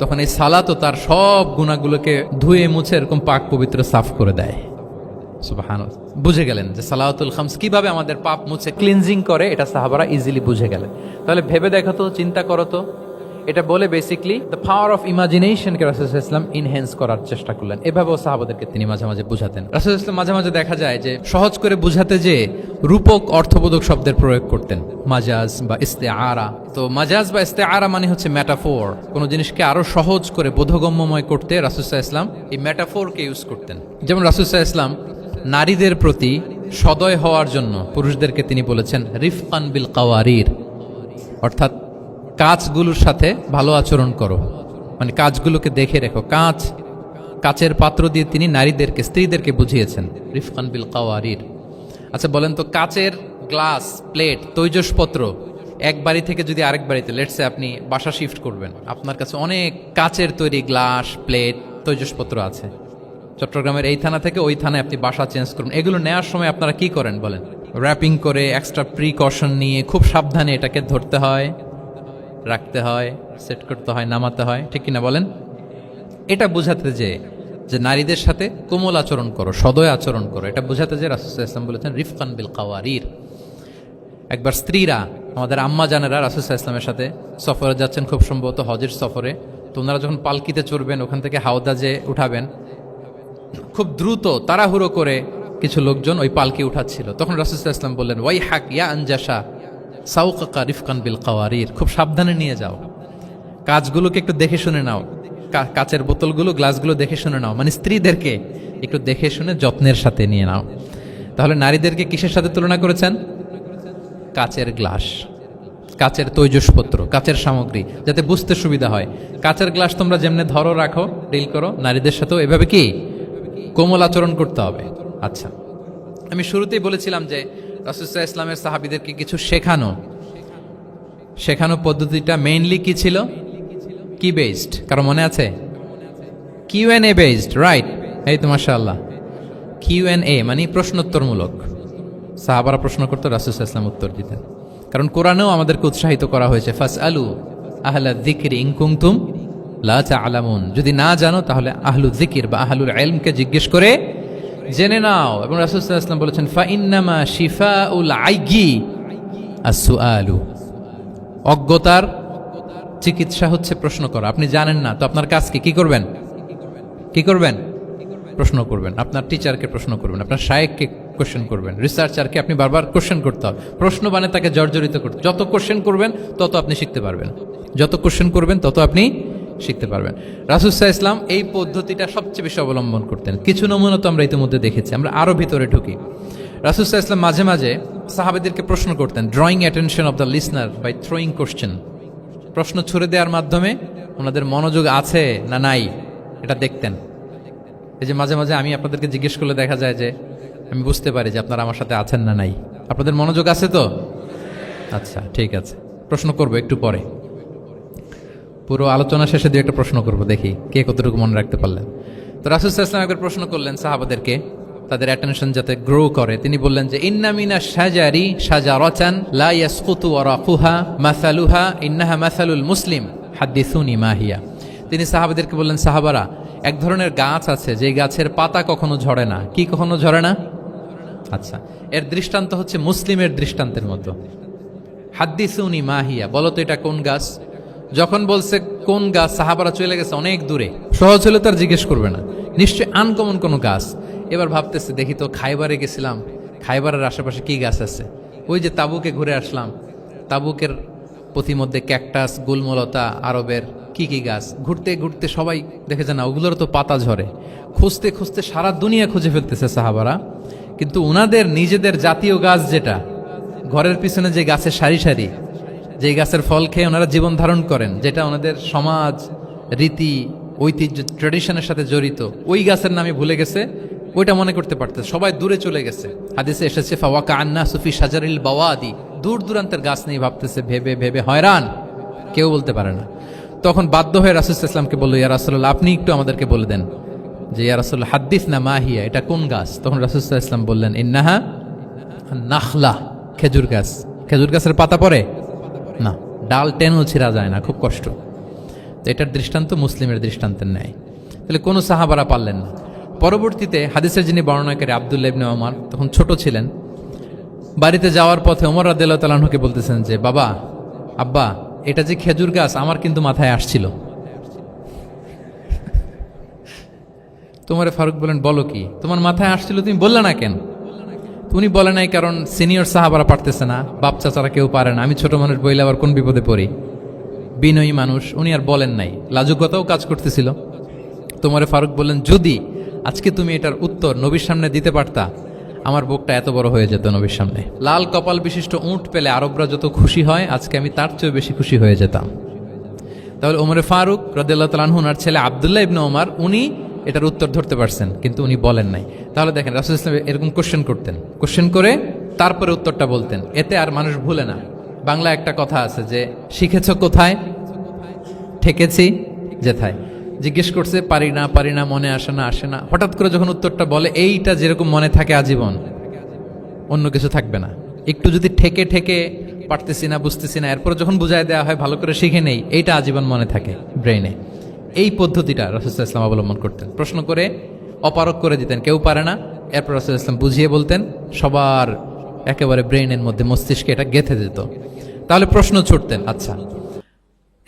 তখন এই সালাতও তার সব গুনাহগুলোকে ধুয়ে মুছে এরকম পাক পবিত্র সাফ করে দেয়। সুবহানাল্লাহ। বুঝে গেলেন যে সালাওয়াতুল খামস কিভাবে আমাদের পাপ মুছে ক্লিনজিং করে, এটা সাহাবারা ইজিলি বুঝে গেলেন। তাহলে ভেবে দেখো তো, চিন্তা করো তো, এটা বলে বেসিকলি দ্য পাওয়ার অফ ইমাজিনেশনকে রাসূল সাল্লাল্লাহু আলাইহি ওয়াসাল্লাম ইনহ্যান্স করার চেষ্টা করলেন। এভাবেও সাহাবাদেরকে তিনি মাঝে মাঝে বুঝাতেন। রাসূল সাল্লাল্লাহু আলাইহি ওয়াসাল্লাম মাঝে মাঝে দেখা যায় যে সহজ করে বুঝাতে যে রূপক অর্থবোধক শব্দের প্রয়োগ করতেন, মাজাজ বা ইস্তেআরা। তো মাজাজ বা ইস্তেআরা মানে হচ্ছে মেটাফোর, কোনো জিনিসকে আরো সহজ করে বোধগম্যময় করতে রাসূল সাল্লাল্লাহু আলাইহি ওয়াসাল্লাম এই মেটাফোরকে ইউজ করতেন। যেমন রাসূল সাল্লাল্লাহু আলাইহি ওয়াসাল্লাম নারীদের প্রতি সদয় হওয়ার জন্য পুরুষদেরকে তিনি বলেছেন রিফকান বিল কাওয়ারির, অর্থাৎ কাঁচগুলোর সাথে ভালো আচরণ করো, মানে কাঁচগুলোকে দেখে রেখো। কাঁচের পাত্র দিয়ে তিনি নারীদেরকে, স্ত্রীদেরকে বুঝিয়েছেন রিফকান বিল কাওয়ারির। আচ্ছা বলেন তো, কাঁচের গ্লাস, প্লেট, তৈজসপত্র এক বাড়ি থেকে যদি আরেক বাড়িতে, লেটসে আপনি বাসা শিফট করবেন, আপনার কাছে অনেক কাঁচের তৈরি গ্লাস, প্লেট, তৈজসপত্র আছে। চট্টগ্রামের এই থানা থেকে ওই থানায় আপনি বাসা চেঞ্জ করুন, এগুলো নেওয়ার সময় আপনারা কি করেন বলেন? র্যাপিং করে, এক্সট্রা প্রিকশন নিয়ে খুব সাবধানে এটাকে ধরতে হয়, রাখতে হয়, সেট করতে হয়, নামাতে হয়, ঠিক কিনা বলেন? এটা বোঝাতে যে নারীদের সাথে কোমল আচরণ করো, সদয় আচরণ করো, এটা বোঝাতে যে রাসূল সাল্লাল্লাহু আলাইহি ওয়াসাল্লাম বলেছেন রিফকান বিল কাওয়ারির। একবার স্ত্রীরা, আমাদের আম্মা জানেরা রাসূল সাল্লাল্লাহু আলাইহি ওয়াসাল্লামের সাথে সফরে যাচ্ছেন, খুব সম্ভবত হজের সফরে। তো ওনারা যখন পালকিতে চড়বেন, ওখান থেকে হাওদাজে উঠাবেন, খুব দ্রুত তাড়াহুড়ো করে কিছু লোকজন ওই পালকি উঠাচ্ছিল। তখন রাসূল সাল্লাল্লাহু আলাইহি ওয়াসাল্লাম বললেন ওয়াই হাক ইয়া আনজাসা সাউকাকা রিফকান বিল কাওয়ারির, খুব সাবধানে নিয়ে যাও, কাজগুলোকে একটু দেখে শুনে নাও, কাচের বোতলগুলো, গ্লাসগুলো দেখে শুনে নাও, মানে স্ত্রীদেরকে একটু দেখে শুনে যত্নের সাথে নিয়ে নাও। তাহলে নারীদেরকে কিসের সাথে তুলনা করেছেন? কাচের গ্লাস, কাচের তৈজসপত্র, কাচের সামগ্রী, যাতে বুঝতে সুবিধা হয়। কাচের গ্লাস তোমরা যেমনে ধরো, রাখো, ডিল করো, নারীদের সাথেও এভাবে কি কোমল আচরণ করতে হবে। আচ্ছা, আমি শুরুতেই বলেছিলাম যে রাসূল সাল্লাল্লাহু আলাইহি ওয়াসাল্লামের সাহাবীদেরকে কিছু শেখানো পদ্ধতিটা মেইনলি কি ছিল? কি বেসড? কারো মনে আছে? QnA based, right? এই তো মাশাআল্লাহ। কিউএনএ মানে প্রশ্নোত্তরমূলক। সাহাবারা প্রশ্ন করতো, রাসূল সাল্লাল্লাহু আলাইহি ওয়াসাল্লাম উত্তর দিতেন। কারণ কোরআনেও আমাদেরকে উৎসাহিত করা হয়েছে ফাসআলু আহলা যিকরি ইন কুনতুম লা তা'লামুন, যদি না জানো তাহলে আহলু যিকির বা আহলুল ইলমকে জিজ্ঞেস করে জেনে নাও। এবং রাসূল সাল্লাল্লাহু আলাইহি ওয়াসাল্লাম বলেছেন ফা ইন্নামা শিফাউল আইয়ি আস-সুআলু, অজ্ঞতার চিকিৎসা হচ্ছে প্রশ্ন করা। আপনি জানেন না তো আপনার কাজ কি করবেন? প্রশ্ন করবেন। আপনার টিচারকে প্রশ্ন করবেন, আপনার শায়েখকে কোশ্চেন করবেন। রিসার্চারকে আপনি বারবার কোশ্চেন করতে হবে, প্রশ্ন বানে তাকে জর্জরিত করতে। যত কোশ্চেন করবেন তত আপনি শিখতে পারবেন, যত কোশ্চেন করবেন তত আপনি শিখতে পারবেন। রাসূল সাল্লাল্লাহু আলাইহি ওয়াসাল্লাম এই পদ্ধতিটা সবচেয়ে বেশি অবলম্বন করতেন। কিছু নমুনা তো আমরা ইতিমধ্যে দেখেছি। আমরা আরও ভিতরে ঢুকি। রাসূল সাল্লাল্লাহু আলাইহি ওয়াসাল্লাম মাঝে মাঝে সাহাবাদেরকে প্রশ্ন করতেন, drawing attention of the listener by throwing question. প্রশ্ন ছুড়ে দেওয়ার মাধ্যমে ওনাদের মনোযোগ আছে না নাই এটা দেখতেন। এই যে মাঝে মাঝে আমি আপনাদেরকে জিজ্ঞেস করলে দেখা যায় যে আমি বুঝতে পারি যে আপনারা আমার সাথে আছেন না নাই। আপনাদের মনোযোগ আছে তো? আচ্ছা, ঠিক আছে, প্রশ্ন করব একটু পরে। পুরো আলোচনা শেষে দিয়ে একটা প্রশ্ন করব, দেখি কে কতটুকু মনে রাখতে পারলেন। তো রাসূল সাল্লাল্লাহু আলাইহি ওয়াসাল্লাম একবার প্রশ্ন করলেন সাহাবাদেরকে, তাদের অ্যাটেনশন যাতে গ্রো করে। তিনি বললেন যে ইন্না মিনা শাজারি শাজারাতান লা ইয়াসকুতু ওয়ারাকুহা মাসালুহা ইন্নাহা মাসালুল মুসলিম হাদিসুনি মা হিয়া। তিনি সাহাবাদেরকে বললেন, সাহাবারা, এক ধরনের গাছ আছে যে গাছের পাতা কখনো ঝরে না। কি কখনো ঝরে না? আচ্ছা, এর দৃষ্টান্ত হচ্ছে মুসলিমের দৃষ্টান্তের মতো। হাদিসুনি মা হিয়া, বলো তো এটা কোন গাছ? যখন বলছে কোন গাছ, সাহাবারা চলে গেছে অনেক দূরে। সহজ হলে তার জিজ্ঞেস করবে না, নিশ্চয়ই আনকমন কোনো গাছ। এবার ভাবতেছে, দেখি তো খাইবারে গেছিলাম, খাইবারের আশেপাশে কি গাছ আছে। ওই যে তাবুকে ঘুরে আসলাম, তাবুকের পথিমধ্যে ক্যাকটাস, গুলমলতা, আরবের কি কি গাছ। ঘুরতে ঘুরতে সবাই দেখেছে না ওগুলোর তো পাতা ঝরে। খুঁজতে খুঁজতে সারা দুনিয়া খুঁজে ফেলতেছে সাহাবারা, কিন্তু ওনাদের নিজেদের জাতীয় গাছ যেটা, ঘরের পিছনে যে গাছের সারি সারি, যে গাছের ফল খেয়ে ওনারা জীবন ধারণ করেন, যেটা ওনাদের সমাজ, রীতি, ঐতিহ্য, ট্র্যাডিশনের সাথে জড়িত, ওই গাছের নামে ভুলে গেছে। ওইটা মনে করতে পারতেছে, সবাই দূরে চলে গেছে। হাদিসে এসেছে ফাওয়াকা আন্না সুফি শাজারিল বাওয়াদি, দূর দূরান্তের গাছ নিয়ে ভাবতেছে, ভেবে ভেবে হয়রান, কেউ বলতে পারে না। তখন বাধ্য হয়ে রাসূল সাল্লাল্লাহু আলাইহি ওয়াসাল্লামকে বলল, ইয়া রাসূলুল্লাহ, আপনি একটু আমাদেরকে বলে দেন যে ইয়া রাসূলুল্লাহ হাদিসনা মা হিয়া, এটা কোন গাছ? তখন রাসূল সাল্লাল্লাহু আলাইহি ওয়াসাল্লাম বললেন, ইন্নাহা নাখলা, খেজুর গাছ। খেজুর গাছের পাতা পড়ে না, ডাল টেনেও ছিঁড়া যায় না, খুব কষ্ট। তো এটার দৃষ্টান্ত মুসলিমের দৃষ্টান্তের ন্যায়। তাহলে কোনো সাহাবারা পারলেন না। পরবর্তীতে হাদিসের যিনি বর্ণনাকারী আব্দুল্লাহ ইবনে ওমর তখন ছোট ছিলেন। বাড়িতে যাওয়ার পথে ওমর রাদিয়াল্লাহু তাআলা আনহুকে বলতেছেন যে, বাবা, আব্বা, এটা যে খেজুর গাছ আমার কিন্তু মাথায় আসছিল। তোমারে ফারুক বলেন, বলো কি, তোমার মাথায় আসছিল, তুমি বললে না কেন? উনি বলে নাই কারণ সিনিয়র সাহাবারা পারতেছে না, বাপ চাচারা কেউ পারে না, আমি ছোট মানুষ বইলে আবার কোন বিপদে পড়ি, বিনয়ী মানুষ, উনি আর বলেন নাই, লাজুকতাও কাজ করতেছিল। তোমারে ফারুক বললেন, যদি আজকে তুমি এটার উত্তর নবীর সামনে দিতে পারতা, আমার বুকটা এত বড় হয়ে যেত নবীর সামনে। লাল কপাল বিশিষ্ট উট পেলে আরবরা যত খুশি হয়, আজকে আমি তার চেয়ে বেশি খুশি হয়ে যেতাম। তাহলে ওমরে ফারুক রাদিয়াল্লাহু তাআলা আনহু, ওনার ছেলে আব্দুল্লাহ ইবনে ওমর, উনি এটার উত্তর ধরতে পারছেন, কিন্তু উনি বলেন নাই। তাহলে দেখেন রাসূল সাল্লাল্লাহু আলাইহি ওয়াসাল্লাম এরকম কোশ্চেন করতেন, কোশ্চেন করে তারপরে উত্তরটা বলতেন, এতে আর মানুষ ভুলে না। বাংলা একটা কথা আছে যে, শিখেছ কোথায়, ঠেকেছি যেথায়। জিজ্ঞেস করছে, পারি না, মনে আসে না, হঠাৎ করে যখন উত্তরটা বলে, এইটা যেরকম মনে থাকে আজীবন, অন্য কিছু থাকবে না। একটু যদি ঠেকে ঠেকে পারতেছি না, বুঝতেছি না, এরপর যখন বুঝাই দেওয়া হয়, ভালো করে শিখে নেই, এইটা আজীবন মনে থাকে ব্রেইনে। এই পদ্ধতিটা রাসূল সাল্লাল্লাহু আলাইহি ওয়াসাল্লাম অবলম্বন করতেন। প্রশ্ন করে অপারক করে দিতেন, কেউ পারে না, এরপর রাসূল সাল্লাল্লাহু আলাইহি ওয়াসাল্লাম বুঝিয়ে বলতেন, সবার একেবারে ব্রেইনের মধ্যে, মস্তিষ্কে এটা গেঁথে দিত। তাহলে প্রশ্ন ছুটতেন। আচ্ছা,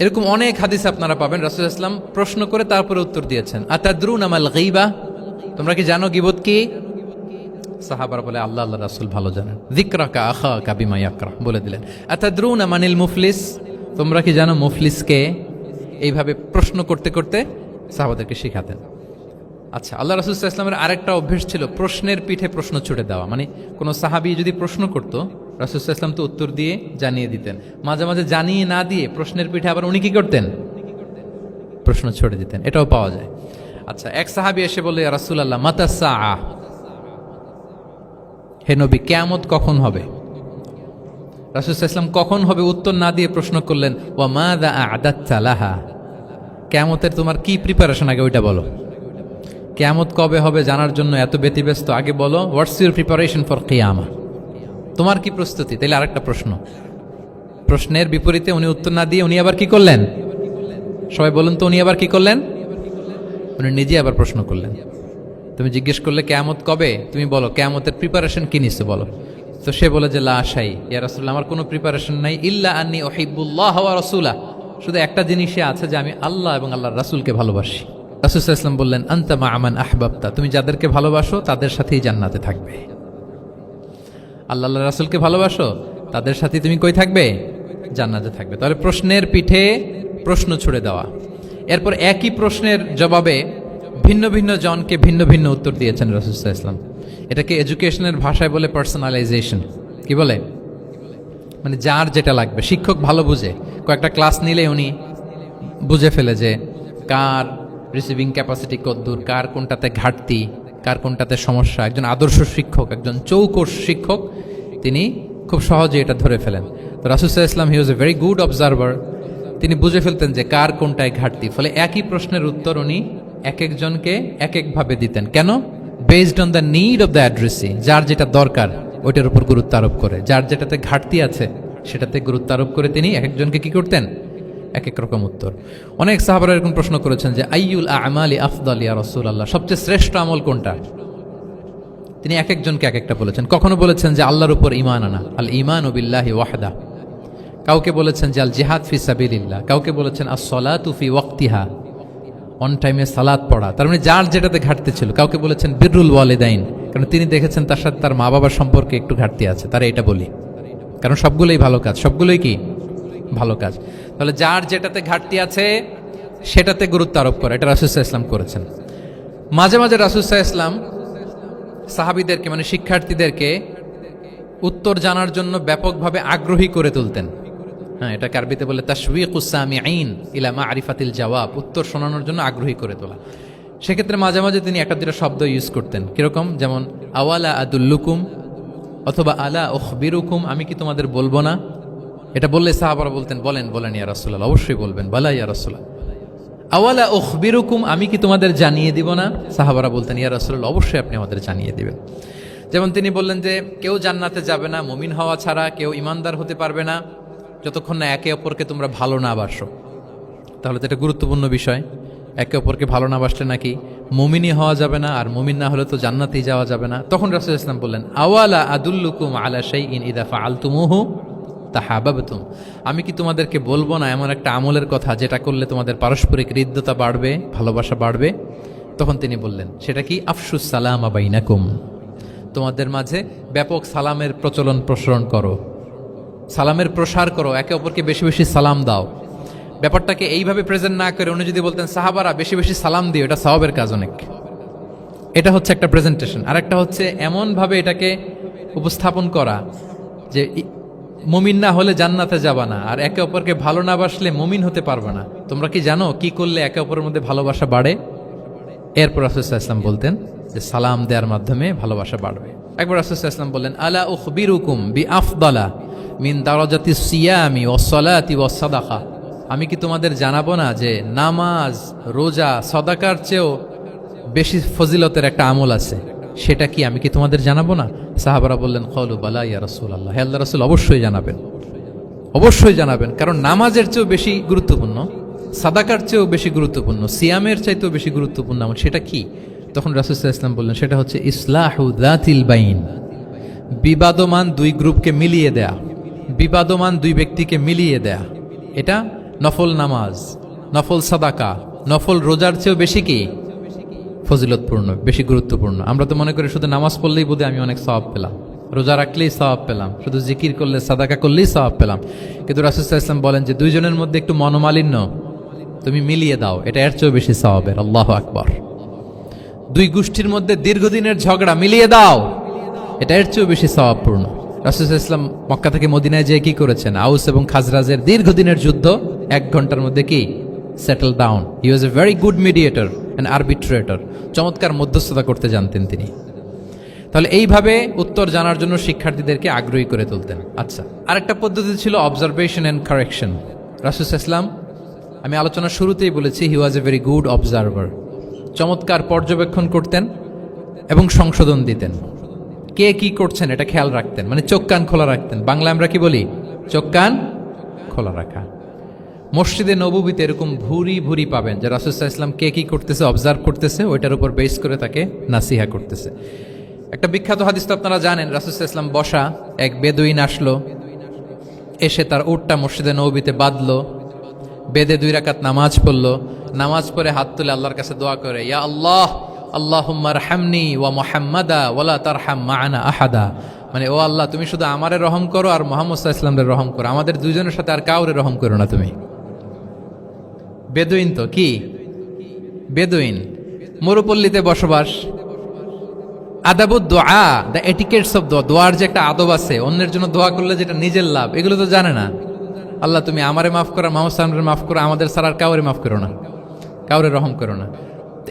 এরকম অনেক হাদিস আপনারা পাবেন রাসূল সাল্লাল্লাহু আলাইহি ওয়াসাল্লাম প্রশ্ন করে তারপরে উত্তর দিয়েছেন। আতাদরুনা মাল গীবা, তোমরা কি জানো গীবত কি? সাহাবারা বলে, আল্লাহ আল্লাহ রাসূল ভালো জানেন। যিকরাকা আখাকা বিমা ইয়াকরা, বলে দিলেন। আতাদরুনা মানিল মুফলিস, তোমরা কি জানো মুফলিস কে? এইভাবে প্রশ্ন করতে করতে সাহাবাদেরকে শিখাতেন। আচ্ছা, আল্লাহ রাসূল সাল্লাল্লাহু আলাইহি ওয়াসাল্লামের আরেকটা অভ্যেস ছিল প্রশ্নের পিঠে প্রশ্ন ছুড়ে দেওয়া। মানে কোনো সাহাবী যদি প্রশ্ন করত, রাসূল সাল্লাল্লাহু আলাইহি ওয়াসাল্লাম তো উত্তর দিয়ে জানিয়ে দিতেন। মাঝে মাঝে জানিয়ে না দিয়ে প্রশ্নের পিঠে আবার উনি কি করতেন, প্রশ্ন ছুড়ে দিতেন। এটাও পাওয়া যায়। আচ্ছা, এক সাহাবী এসে বলে, ইয়া রাসূলুল্লাহ মাতা সাআ, হে নবী, কিয়ামত কখন হবে? রাসূল সাল্লাল্লাহু আলাইহি ওয়াসাল্লাম কখন হবে উত্তর না দিয়ে প্রশ্ন করলেন, ওয়া মাযা আ'দাততা লাহা, কিয়ামতের তোমার কি প্রিপারেশন, আগে ওইটা বলো। কিয়ামত কবে হবে জানার জন্য এত ব্যতিব্যস্ত, আগে বলো হোয়াটস ইউর প্রিপারেশন ফর কিয়ামা, তোমার কি প্রস্তুতি। তাইলে আরেকটা প্রশ্ন, প্রশ্নের বিপরীতে উনি উত্তর না দিয়ে উনি আবার কি করলেন? সবাই বলুন তো, উনি আবার কি করলেন? উনি নিজে আবার প্রশ্ন করলেন। তুমি জিজ্ঞেস করলে কিয়ামত কবে, তুমি বলো কিয়ামতের প্রিপারেশন কি নিছো বলো। তো সে বলে যে, লা শাই ইয়া রাসূলুল্লাহ, আমার কোনো প্রিপারেশন নাই, ইল্লা আন্নী উহিব্বুল্লাহ ওয়া রাসূলা, শুধু একটা জিনিসই আছে যে আমি আল্লাহ এবং আল্লাহর রাসূলকে ভালোবাসি। রাসূল সাল্লাল্লাহু আলাইহি ওয়াসাল্লাম বললেন, আনতা মা আমান আহবাবতা, তুমি যাদেরকে ভালোবাসো তাদের সাথেই জান্নাতে থাকবে। আল্লাহ রাসূলকে ভালোবাসো, তাদের সাথে তুমি কই থাকবে? জান্নাতে থাকবে। তাহলে প্রশ্নের পিঠে প্রশ্ন ছুড়ে দেওয়া। এরপর একই প্রশ্নের জবাবে ভিন্ন ভিন্ন জনকে ভিন্ন ভিন্ন উত্তর দিয়েছেন রাসূল সাল্লাল্লাহু আলাইহি ওয়াসাল্লাম। এটাকে এডুকেশনের ভাষায় বলে পার্সোনালাইজেশন। কি বলে? মানে যার যেটা লাগবে। শিক্ষক ভালো বুঝে, কয়েকটা ক্লাস নিলে উনি বুঝে ফেলে যে কার রিসিভিং ক্যাপাসিটি কতদূর, কার কোনটাতে ঘাটতি, কার কোনটাতে সমস্যা। একজন আদর্শ শিক্ষক, একজন চৌকস শিক্ষক, তিনি খুব সহজে এটা ধরে ফেলেন। তো রাসূল সাল্লাল্লাহু আলাইহি ওয়াসাল্লাম হি was a very good observer. তিনি বুঝে ফেলতেন যে কার কোনটায় ঘাটতি। ফলে একই প্রশ্নের উত্তর উনি এক একজনকে এক একভাবে দিতেন। কেন? Based on the need of the addressee. যার যেটা দরকার ওইটার উপর গুরুত্ব আরোপ করে, যার যেটাতে ঘাটতি আছে সেটাতে গুরুত্ব আরোপ করে তিনি এক একজনকে কি করতেন? এক এক রকম উত্তর। অনেক সাহাবারা এরকম প্রশ্ন করেছেন যে আইয়ুল আ'মালি আফদাল ইয়া রাসূলুল্লাহ, সবচেয়ে শ্রেষ্ঠ আমল কোনটা? তিনি এক একজনকে এক একটা বলেছেন। কখনো বলেছেন যে আল্লাহর উপর ঈমান আনা, আল ঈমানু বিল্লাহি ওয়াহদা। কাউকে বলেছেন যে আল জিহাদ ফি সাবিলিল্লাহ, কাউকে বলেছেন আস-সালাতু ফি ওয়াক্তিহা, অন টাইমে সালাত পড়া। তার মানে যার যেটাতে ঘাটতি ছিল। কাউকে বলেছেন বিররুল ওয়ালিদাইন, কারণ তিনি দেখেছেন তার সাথে তার মা বাবার সম্পর্কে একটু ঘাটতি আছে, তারা এটা বলি, কারণ সবগুলোই ভালো কাজ, সবগুলোই কি ভালো কাজ। তাহলে যার যেটাতে ঘাটতি আছে সেটাতে গুরুত্ব আরোপ করে, এটা রাসূল সাল্লাল্লাহু আলাইহি ওয়াসাল্লাম করেছেন। মাঝে মাঝে রাসূল সাল্লাল্লাহু আলাইহি ওয়াসাল্লাম সাহাবীদেরকে মানে শিক্ষার্থীদেরকে উত্তর জানার জন্য ব্যাপকভাবে আগ্রহী করে তুলতেন। হ্যাঁ, এটাকে আরবিতে বলে তাশওয়ীকুস সামিঈন ইলা মা'রিফাতিল জাওয়াব, উত্তর শোনানোর জন্য আগ্রহী করে তোলা। সেক্ষেত্রে মাঝে মাঝে তিনি একটা দুটো শব্দ ইউজ করতেন। কিরকম? যেমন আওয়ালা আদুল্লুকুম, অথবা আলা উখবিরুকুম, আমি কি তোমাদের বলবো না? এটা বললে সাহাবারা বলতেন বলেন বলেন ইয়া রাসূলুল্লাহ, অবশ্যই বলবেন, বালা ইয়া রাসূলুল্লাহ। আওয়ালা উখবিরুকুম, আমি কি তোমাদের জানিয়ে দিব না? সাহাবারা বলতেন ইয়া রাসূলুল্লাহ, অবশ্যই আপনি আমাদের জানিয়ে দিবেন। যেমন তিনি বললেন যে কেউ জান্নাতে যাবে না মুমিন হওয়া ছাড়া, কেউ ইমানদার হতে পারবে না যতক্ষণ না একে অপরকে তোমরা ভালো না বাসো। তাহলে তো এটা গুরুত্বপূর্ণ বিষয়। একে অপরকে ভালো না বাসলে নাকি মুমিনই হওয়া যাবে না, আর মুমিন না হলে তো জান্নাতেই যাওয়া যাবে না। তখন রাসূল ইসলাম বললেন আওয়ালা আদুল্লুকুম আলা শাইইন ইযা ফাআলতুমুহু তাহাবাবতুম, আমি কি তোমাদেরকে বলবো না এমন একটা আমলের কথা যেটা করলে তোমাদের পারস্পরিক হৃদ্যতা বাড়বে, ভালোবাসা বাড়বে? তখন তিনি বললেন সেটা কি? আফশুস সালামা বাইনাকুম, তোমাদের মাঝে ব্যাপক সালামের প্রসারণ করো, সালামের প্রসার করো, একে অপরকে বেশি বেশি সালাম দাও। ব্যাপারটাকে এইভাবে প্রেজেন্ট না করে উনি যদি বলতেন সাহাবারা বেশি বেশি সালাম দিও, এটা সওয়াবের কাজ অনেক। এটা হচ্ছে একটা প্রেজেন্টেশন। আর একটা হচ্ছে এমনভাবে এটাকে উপস্থাপন করা যে মুমিন না হলে জান্নাতে যাবা না, আর একে অপরকে ভালো না বাসলে মুমিন হতে পারবে না। তোমরা কি জানো কি করলে একে অপরের মধ্যে ভালোবাসা বাড়ে? এরপর রাসূল সাল্লাল্লাহু আলাইহি ওয়াসাল্লাম বলতেন যে সালাম দেওয়ার মাধ্যমে ভালোবাসা বাড়বে। একবার রাসূল সাল্লাল্লাহু আলাইহি ওয়াসাল্লাম বললেন আলা উখবিরুকুম বিআফদালা মিন দারাজাতিস সিয়ামি ওয়াস সালাতি ওয়াস সাদাকা, আমি কি তোমাদের জানাবো না যে নামাজ, রোজা, সাদাকার চেয়েও বেশি ফজিলতের একটা আমল আছে, সেটা কি আমি কি তোমাদের জানাবো না? সাহাবারা বললেন ক্বালু বালা ইয়া রাসূলুল্লাহ, হে আল্লাহর রাসূল অবশ্যই জানাবেন, অবশ্যই জানাবেন। কারণ নামাজের চেয়েও বেশি গুরুত্বপূর্ণ, সাদাকার চেয়েও বেশি গুরুত্বপূর্ণ, সিয়ামের চাইতেও বেশি গুরুত্বপূর্ণ আমল, সেটা কি? তখন রাসূল সাল্লাল্লাহু আলাইহি ওয়াসাল্লাম বললেন সেটা হচ্ছে ইসলাহু যাতিল বাইন, বিবাদমান দুই গ্রুপকে মিলিয়ে দেয়া, বিবাদমান দুই ব্যক্তিকে মিলিয়ে দেয়া। এটা নফল নামাজ, নফল সাদাকা, নফল রোজার চেয়েও বেশি কি ফজিলতপূর্ণ, বেশি গুরুত্বপূর্ণ। আমরা তো মনে করি শুধু নামাজ পড়লেই বোধহয় আমি অনেক সওয়াব পেলাম, রোজা রাখলেই সওয়াব পেলাম, শুধু জিকির করলে সাদাকা করলেই সওয়াব পেলাম। কিন্তু রাসূল সাল্লাল্লাহু আলাইহি ওয়াসাল্লাম বলেন যে দুইজনের মধ্যে একটু মনোমালিন্য তুমি মিলিয়ে দাও, এটা এর চেয়েও বেশি সওয়াবের। আল্লাহু আকবার। দুই গোষ্ঠীর মধ্যে দীর্ঘদিনের ঝগড়া মিলিয়ে দাও, এটা এর চেয়েও বেশি সওয়াবপূর্ণ। রাসূল সাল্লাল্লাহু আলাইহি ওয়াসাল্লাম মক্কা থেকে মদিনায় যেয়ে কি করেছেন? আউস এবং খাজরাজের দীর্ঘদিনের যুদ্ধ 1 ঘন্টার মধ্যে কি settle down. He was a very good mediator and arbitrator, চমৎকার মধ্যস্থতা করতে জানতেন তিনি। তাহলে এইভাবে উত্তর জানার জন্য শিক্ষার্থীদেরকে আগ্রহী করে তুলতেন। আচ্ছা, আরেকটা পদ্ধতি ছিল অবজারভেশন অ্যান্ড কারেকশন। রাসূল সাল্লাল্লাহু আলাইহি ওয়াসাল্লাম, আমি আলোচনার শুরুতেই বলেছি, হি was a very good observer, চমৎকার পর্যবেক্ষণ করতেন এবং সংশোধন দিতেন। কে কি করছেন এটা খেয়াল রাখতেন, মানে চোখ কান খোলা রাখতেন। বাংলা আমরা কি বলি? চোখ কান খোলা রাখা। মসজিদে নববীতে এরকম ভুরি ভুরি পাবেন যে রাসূল সাল্লাল্লাহু আলাইহি ওয়াসাল্লাম কে কি করতেছে অবজার্ভ করতেছে, ওইটার উপর বেস করে তাকে নাসিহা করতেছে। একটা বিখ্যাত হাদিস তো আপনারা জানেন, রাসূল সাল্লাল্লাহু আলাইহি ওয়াসাল্লাম বসা, এক বেদুইন আসলো, এসে তার উটটা মসজিদে নববীতে বাঁধলো, বেদে 2 রাকাত নামাজ পড়লো, নামাজ পড়ে হাত তুলে আল্লাহর কাছে দোয়া করে, ইয়া আল্লাহ আল্লাহুম্মা আরহামনি ওয়া মুহাম্মাদা ওয়ালা তারহাম মা'ানা আহাদা, মানে ও আল্লাহ তুমি শুধু আমারে রহম করো আর মুহাম্মদ সাল্লাল্লাহু আলাইহি ওয়াসাল্লামের রহম করো, আমাদের দুইজনের সাথে আর কাউরে রহম করো না তুমি। বেদুইন তো কি, বেদুইন মরুপল্লীতে বসবাস। আদাবুদ দোয়া, দ্য এটিকেটস অফ দোয়া, দোয়ার যে একটা আদব আছে, অন্যের জন্য দোয়া করলে যেটা নিজের লাভ, এগুলো তো জানে না। আল্লাহ তুমি আমারে মাফ করো, মুহাম্মদ সাল্লাল্লাহু আলাইহি ওয়াসাল্লামকে মাফ করো, আমাদের ছাড়া আর কাউরে মাফ করো না, কাউরে রহম করো না।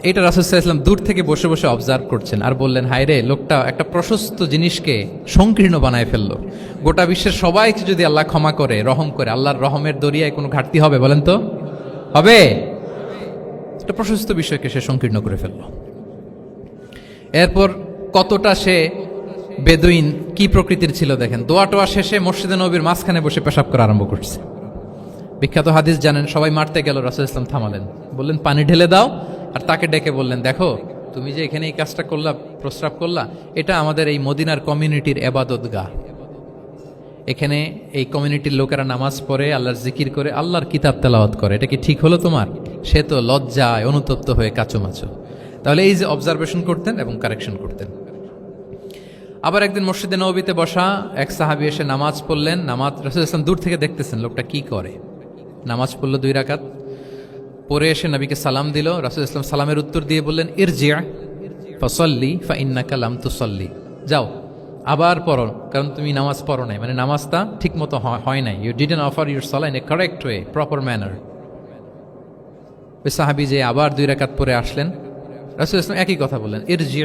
এটা রাসূল সাল্লাল্লাহু আলাইহি ওয়াসাল্লাম দূর থেকে বসে বসে অবজার্ভ করছেন আর বললেন, হায় রে, লোকটা একটা প্রশস্ত জিনিসকে সংকীর্ণ বানায় ফেললো। গোটা বিশ্বের সবাইকে যদি আল্লাহ ক্ষমা করে, রহম করে, আল্লাহর রহমের দরিয়ায় কোনো ঘাটতি হবে বলেন তো? হবে? একটা প্রশস্ত বিষয়কে সে সংকীর্ণ করে ফেললো। এরপর কতটা সে বেদুইন, কি প্রকৃতির ছিল দেখেন। দোয়া টোয়া শেষে মসজিদে নবীর মাঝখানে বসে পেশাব করা আরম্ভ করছে। বিখ্যাত হাদিস জানেন, সবাই মারতে গেল, রাসূল ইসলাম থামালেন, বললেন পানি ঢেলে দাও, আর তাকে ডেকে বললেন, দেখো তুমি যে এখানে এই কাজটা করলা, প্রস্রাব করলা, এটা আমাদের এই মদিনার কমিউনিটির এবাদতগাহ। এখানে এই কমিউনিটির লোকেরা নামাজ পড়ে, আল্লাহর জিকির করে, আল্লাহর কিতাব তেলাওয়াত করে, এটা কি ঠিক হলো তোমার? সে তো লজ্জায় অনুতপ্ত হয়ে কাচুমাচু। তাহলে এই যে অবজারভেশন করতেন এবং কারেকশন করতেন। আবার একদিন মসজিদে নববীতে বসা এক সাহাবী এসে নামাজ পড়লেন। নামাজ রাসূল ইসলাম দূর থেকে দেখতেছেন লোকটা কি করে। নামাজ পড়লো 2 রাকাত, পরে এসে নবীকে সালাম দিল। রাসূল ইসলাম সালামের উত্তর দিয়ে বললেন, ইরজি' ফাসাল্লি ফাইন্নাকা লাম তুসাল্লি, যাও আবার পড়ো, কারণ তুমি নামাজ পড়ো নাই, মানে নামাজটা ঠিক মতো হয় নাই। ইউ ডিডন্ট অফার ইউর সালাহ in a correct way, proper manner. ওই সাহাবী যে আবার 2 রাকাত পরে আসলেন, রাসূল ইসলাম একই কথা বললেন, ইরজি'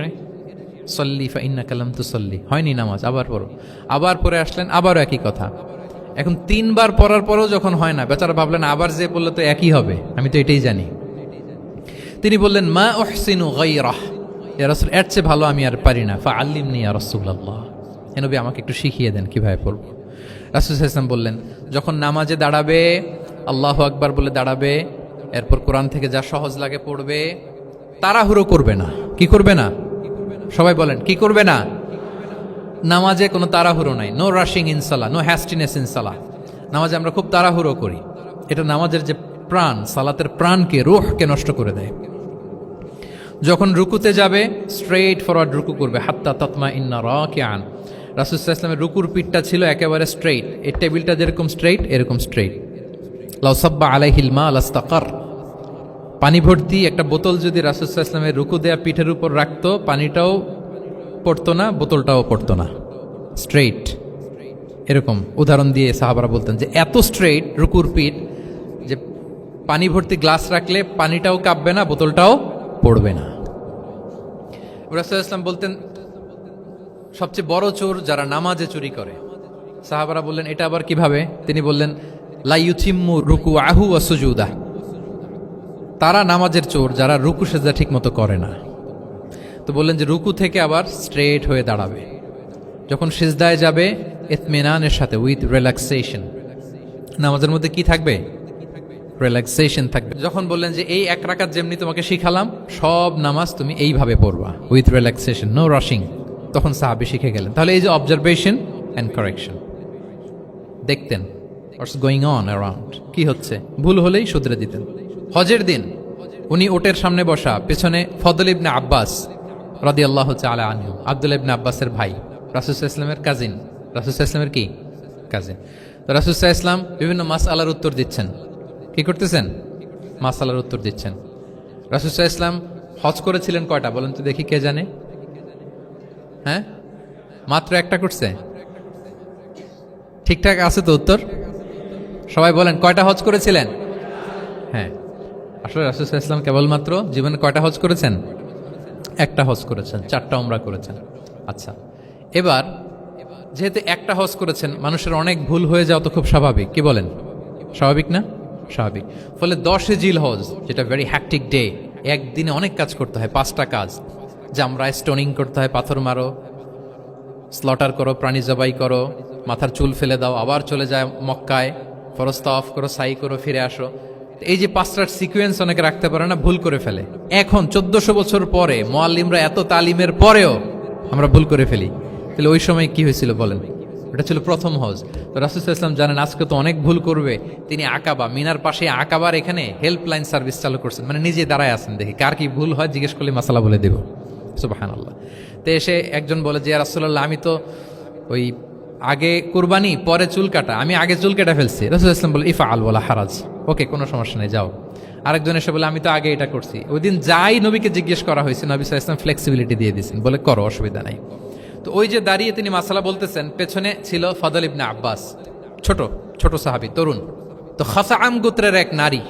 সল্লি ফাইন্নাকা লাম তুসাল্লি, হয়নি নামাজ, আবার পড়ো। আবার পরে আসলেন, আবারও একই কথা। এখন 3 বার পড়ার পরেও যখন হয় না, বেচারা ভাবলেন আবার যে বললে তো একই হবে, আমি তো এটাই জানি। তিনি বললেন, মা উহসিনু গায়রাহ, ইয়া রাসূল, এর চেয়ে ভালো আমি আর পারি না, ফাআল্লিমনি ইয়া রাসূলুল্লাহ, হে নবী আমাকে একটু শিখিয়ে দেন কিভাবে পড়ব। রাসূল সাল্লাল্লাহু আলাইহি ওয়াসাল্লাম বললেন, যখন নামাজে দাঁড়াবে, আল্লাহু আকবার বলে দাঁড়াবে, এরপর কোরআন থেকে যা সহজ লাগে পড়বে, তাড়াহুড়ো করবে না। কি করবে না? সবাই বলেন, কি করবে না? নামাজে কোনো তাড়াহুড়ো নাই, নো রাশিং ইন সালাহ, নো হ্যাস্টিনেস ইন সালাহ। নামাজে আমরা খুব তাড়াহুড়ো করি, এটা নামাজের যে প্রাণ, সালাতের প্রাণকে, রূহকে নষ্ট করে দেয়। যখন রুকুতে যাবে, স্ট্রেইট ফরওয়ার্ড রুকু করবে, হাত্তা তাতমা ইন্না রাকিআন। রাসূল সাল্লাল্লাহু আলাইহি ওয়াসাল্লামের রুকুর পিঠটা ছিল একেবারে স্ট্রেইট, এই টেবিলটা যেরকম স্ট্রেইট, এরকম স্ট্রেইট। লাউ সাব্বা আলাইহিল মা লাস্তাকার, পানি ভর্তি একটা বোতল যদি রাসূল সাল্লাল্লাহু আলাইহি ওয়াসাল্লামের রুকু দেয়া পিঠের উপর রাখতো, পানিটাও পড়তো না, বোতলটাও পড়তো না, স্ট্রেইট। এরকম উদাহরণ দিয়ে সাহাবারা বলতেন যে এত স্ট্রেইট রুকুর পিঠ যে পানি ভর্তি গ্লাস রাখলে পানিটাও কাঁপবে না, বোতলটাও পড়বে না। রাসূল সাল্লাল্লাহু আলাইহি ওয়াসাল্লাম বলতেন, সবচেয়ে বড় চোর যারা নামাজে চুরি করে। সাহাবারা বললেন, এটা আবার কিভাবে? তিনি বললেন, লা ইউতিম্মু রুকুআহু ওয়া সুজুদাহ, তারা নামাজের চোর যারা রুকু সেজদা ঠিক মতো করে না। তো বললেন যে রুকু থেকে আবার স্ট্রেট হয়ে দাঁড়াবে, যখন সিজদায় যাবে ইতমিনানের সাথে, উইথ রিল্যাক্সেশন। নামাজের মধ্যে কি থাকবে? রিল্যাক্সেশন থাকবে। যখন বললেন যে এই 1 রাকাত যেমনি তোমাকে শিখালাম, সব নামাজ তুমি এইভাবে পড়বা, উইথ রিল্যাক্সেশন, নো রাশিং, তখন সাহাবী শিখে গেলেন। তাহলে এই যে অবজারভেশন অ্যান্ড কারেকশন, দেখতেন হোয়াটস গোয়িং অন অ্যারাউন্ড, কি হচ্ছে, ভুল হলেই শুধরে দিতেন। হজের দিন উনি ওটের সামনে বসা, পেছনে ফদল ইবনে আব্বাস রাদিয়াল্লাহু তাআলা আনহু, আব্দুল্লাহ ইবনে আব্বাসের ভাই, রাসূল সাল্লাল্লাহু আলাইহি ওয়াসাল্লামের কাজিন, রাসূল সাল্লাল্লাহু আলাইহি ওয়াসাল্লামের কি কাজিন। তো রাসূল সাল্লাল্লাহু আলাইহি ওয়াসাল্লাম বিভিন্ন মাসআলার উত্তর দিচ্ছেন। কি করতেছেন? মাসআলার উত্তর দিচ্ছেন। রাসূল সাল্লাল্লাহু আলাইহি ওয়াসাল্লাম হজ করেছিলেন কয়টা বলেন তো দেখি, কে জানে? হ্যাঁ, মাত্র 1টা করছে। ঠিকঠাক আছে তো উত্তর? সবাই বলেন, কয়টা হজ করেছিলেন? হ্যাঁ, আসলে রাসূল সাল্লাল্লাহু আলাইহি ওয়াসাল্লাম কেবলমাত্র জীবনে কয়টা হজ করেছেন? 1টা হজ করেছেন, 4টা উমরা করেছেন। আচ্ছা, এবার যেহেতু 1টা হজ করেছেন, মানুষের অনেক ভুল হয়ে যাওয়া তো খুব স্বাভাবিক। কি বলেন? স্বাভাবিক না? স্বাভাবিক। ফলে 10 জিলহজ, যেটা ভেরি হ্যাকটিক ডে, একদিনে অনেক কাজ করতে হয়, 5টা কাজ। জামরায় স্টোনিং করতে হয়, পাথর মারো, স্লটার করো, প্রাণী জবাই করো, মাথার চুল ফেলে দাও, আবার চলে যায় মক্কায়, ফরজ তাওয়াফ করো, সাই করো, ফিরে আসো। এই যে 5টার সিকোয়েন্স অনেকে রাখতে পারে না, ভুল করে ফেলে। এখন 1400 বছর পরে, মুআল্লিমরা এত তালিমের পরেও আমরা ভুল করে ফেলি। তাহলে ওই সময় কি হয়েছিল বলেন? এটা ছিল প্রথম হজ। তো রাসূল সাল্লাল্লাহু আলাইহি ওয়াসাল্লাম জানেন আজকে তো অনেক ভুল করবে, তিনি আকাবা, মিনার পাশে আকাবার এখানে হেল্পলাইন সার্ভিস চালু করছেন, মানে নিজে দাঁড়ায় আছেন, দেখি কার কি ভুল হয়, জিজ্ঞেস করলে মাসালা বলে দেব। সুবহানাল্লাহ। তো এসে একজন বলে যে, ইয়া রাসূলুল্লাহ, আমি তো ওই আগে কুরবানি পরে চুল কাটা, আমি আগে চুল কেটে ফেলছি। রাসূল ইসলাম বলে ইফা আল বলা হারাজ, ওকে কোনো সমস্যা নেই, যাও। আরেকজন এসে বলে আমি তো আগে এটা করছি। ওই দিন যাই নবীকে জিজ্ঞেস করা হয়েছে, নবী সাল্লাল্লাহু আলাইহি ওয়াসাল্লাম ফ্লেক্সিবিলিটি দিয়ে দিয়েছেন, বলে করো, অসুবিধা নাই। তো ওই যে দাঁড়িয়ে তিনি মাসালা বলতেছেন, পেছনে ছিল ফদল ইবনে আব্বাস, ছোট ছোট সাহাবী, তরুণ। তো খাসাআম গোত্রের এক নারী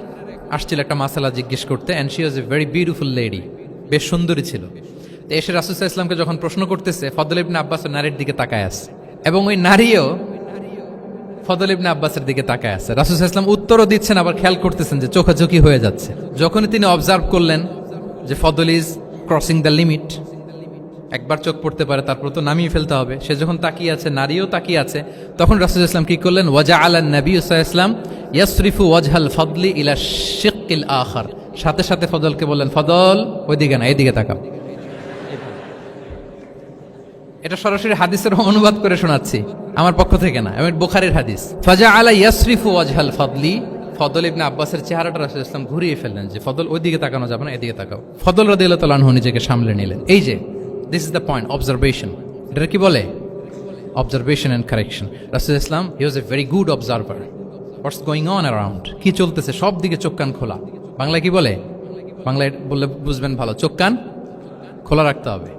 আসছিল একটা মাসালা জিজ্ঞেস করতে, and she was a very beautiful lady, বেশ সুন্দরী ছিল। তো এসে রাসূল সাল্লাল্লাহু আলাইহি ওয়াসাল্লামকে যখন প্রশ্ন করতেছে, ফদল ইবনে আব্বাস নারীর দিকে তাকায় আছে, এবং ওই নারীও ফদল ইবনে আব্বাসের দিকে তাকায় আছে। রাসূল সাল্লাল্লাহু আলাইহি ওয়াসাল্লাম উত্তরও দিচ্ছেন, আবার খেয়াল করতেছেন যে চোখাচোখি হয়ে যাচ্ছে। যখনই তিনি অবজার্ভ করলেন যে ফদল ইজ ক্রসিং দ্য লিমিট, একবার চোখ পড়তে পারে, তারপর তো নামিয়ে ফেলতে হবে, সে যখন তাকিয়ে আছে, নারীও তাকিয়ে আছে, তখন রাসূল সাল্লাল্লাহু আলাইহি ওয়াসাল্লাম কি করলেন, ওয়াজআলা নবী সাল্লাল্লাহু আলাইহি ওয়াসাল্লাম ইয়াসরিফু ওয়াজহাল ফদলি ইলা শিক্কিল আখার, সাথে সাথে ফদলকে বললেন, ফদল ওইদিকে না, এদিকে তাকাও। এটা সরাসরি হাদিসের অনুবাদ করে শোনাচ্ছি, আমার পক্ষ থেকে না, এবং বুখারীর হাদিস। ফাজআলা ইয়াসরিফু ওয়াজহাল ফদলি, ফদল ইবনে আব্বাসের চেহারাটা রাসূল সাল্লাল্লাহু আলাইহি ওয়াসাল্লাম ঘুরিয়ে ফেললেন, যে ফদল ওইদিকে তাকানো যাবে না, এদিকে তাকাও। ফদল রাদিয়াল্লাহু তাআলা আনহু নিজেকে সামলে নিলেন। এই যে this is the point, observation. এটা কি বলে? Observation and correction. রাসূল Islam he was a very good observer, what's going on around, কি চলতেছে সব দিকে চোখ কান খোলা। বাংলায় কি বলে? বাংলায় বললে বুঝবেন ভালো, চোখ কান খোলা রাখতে হবে।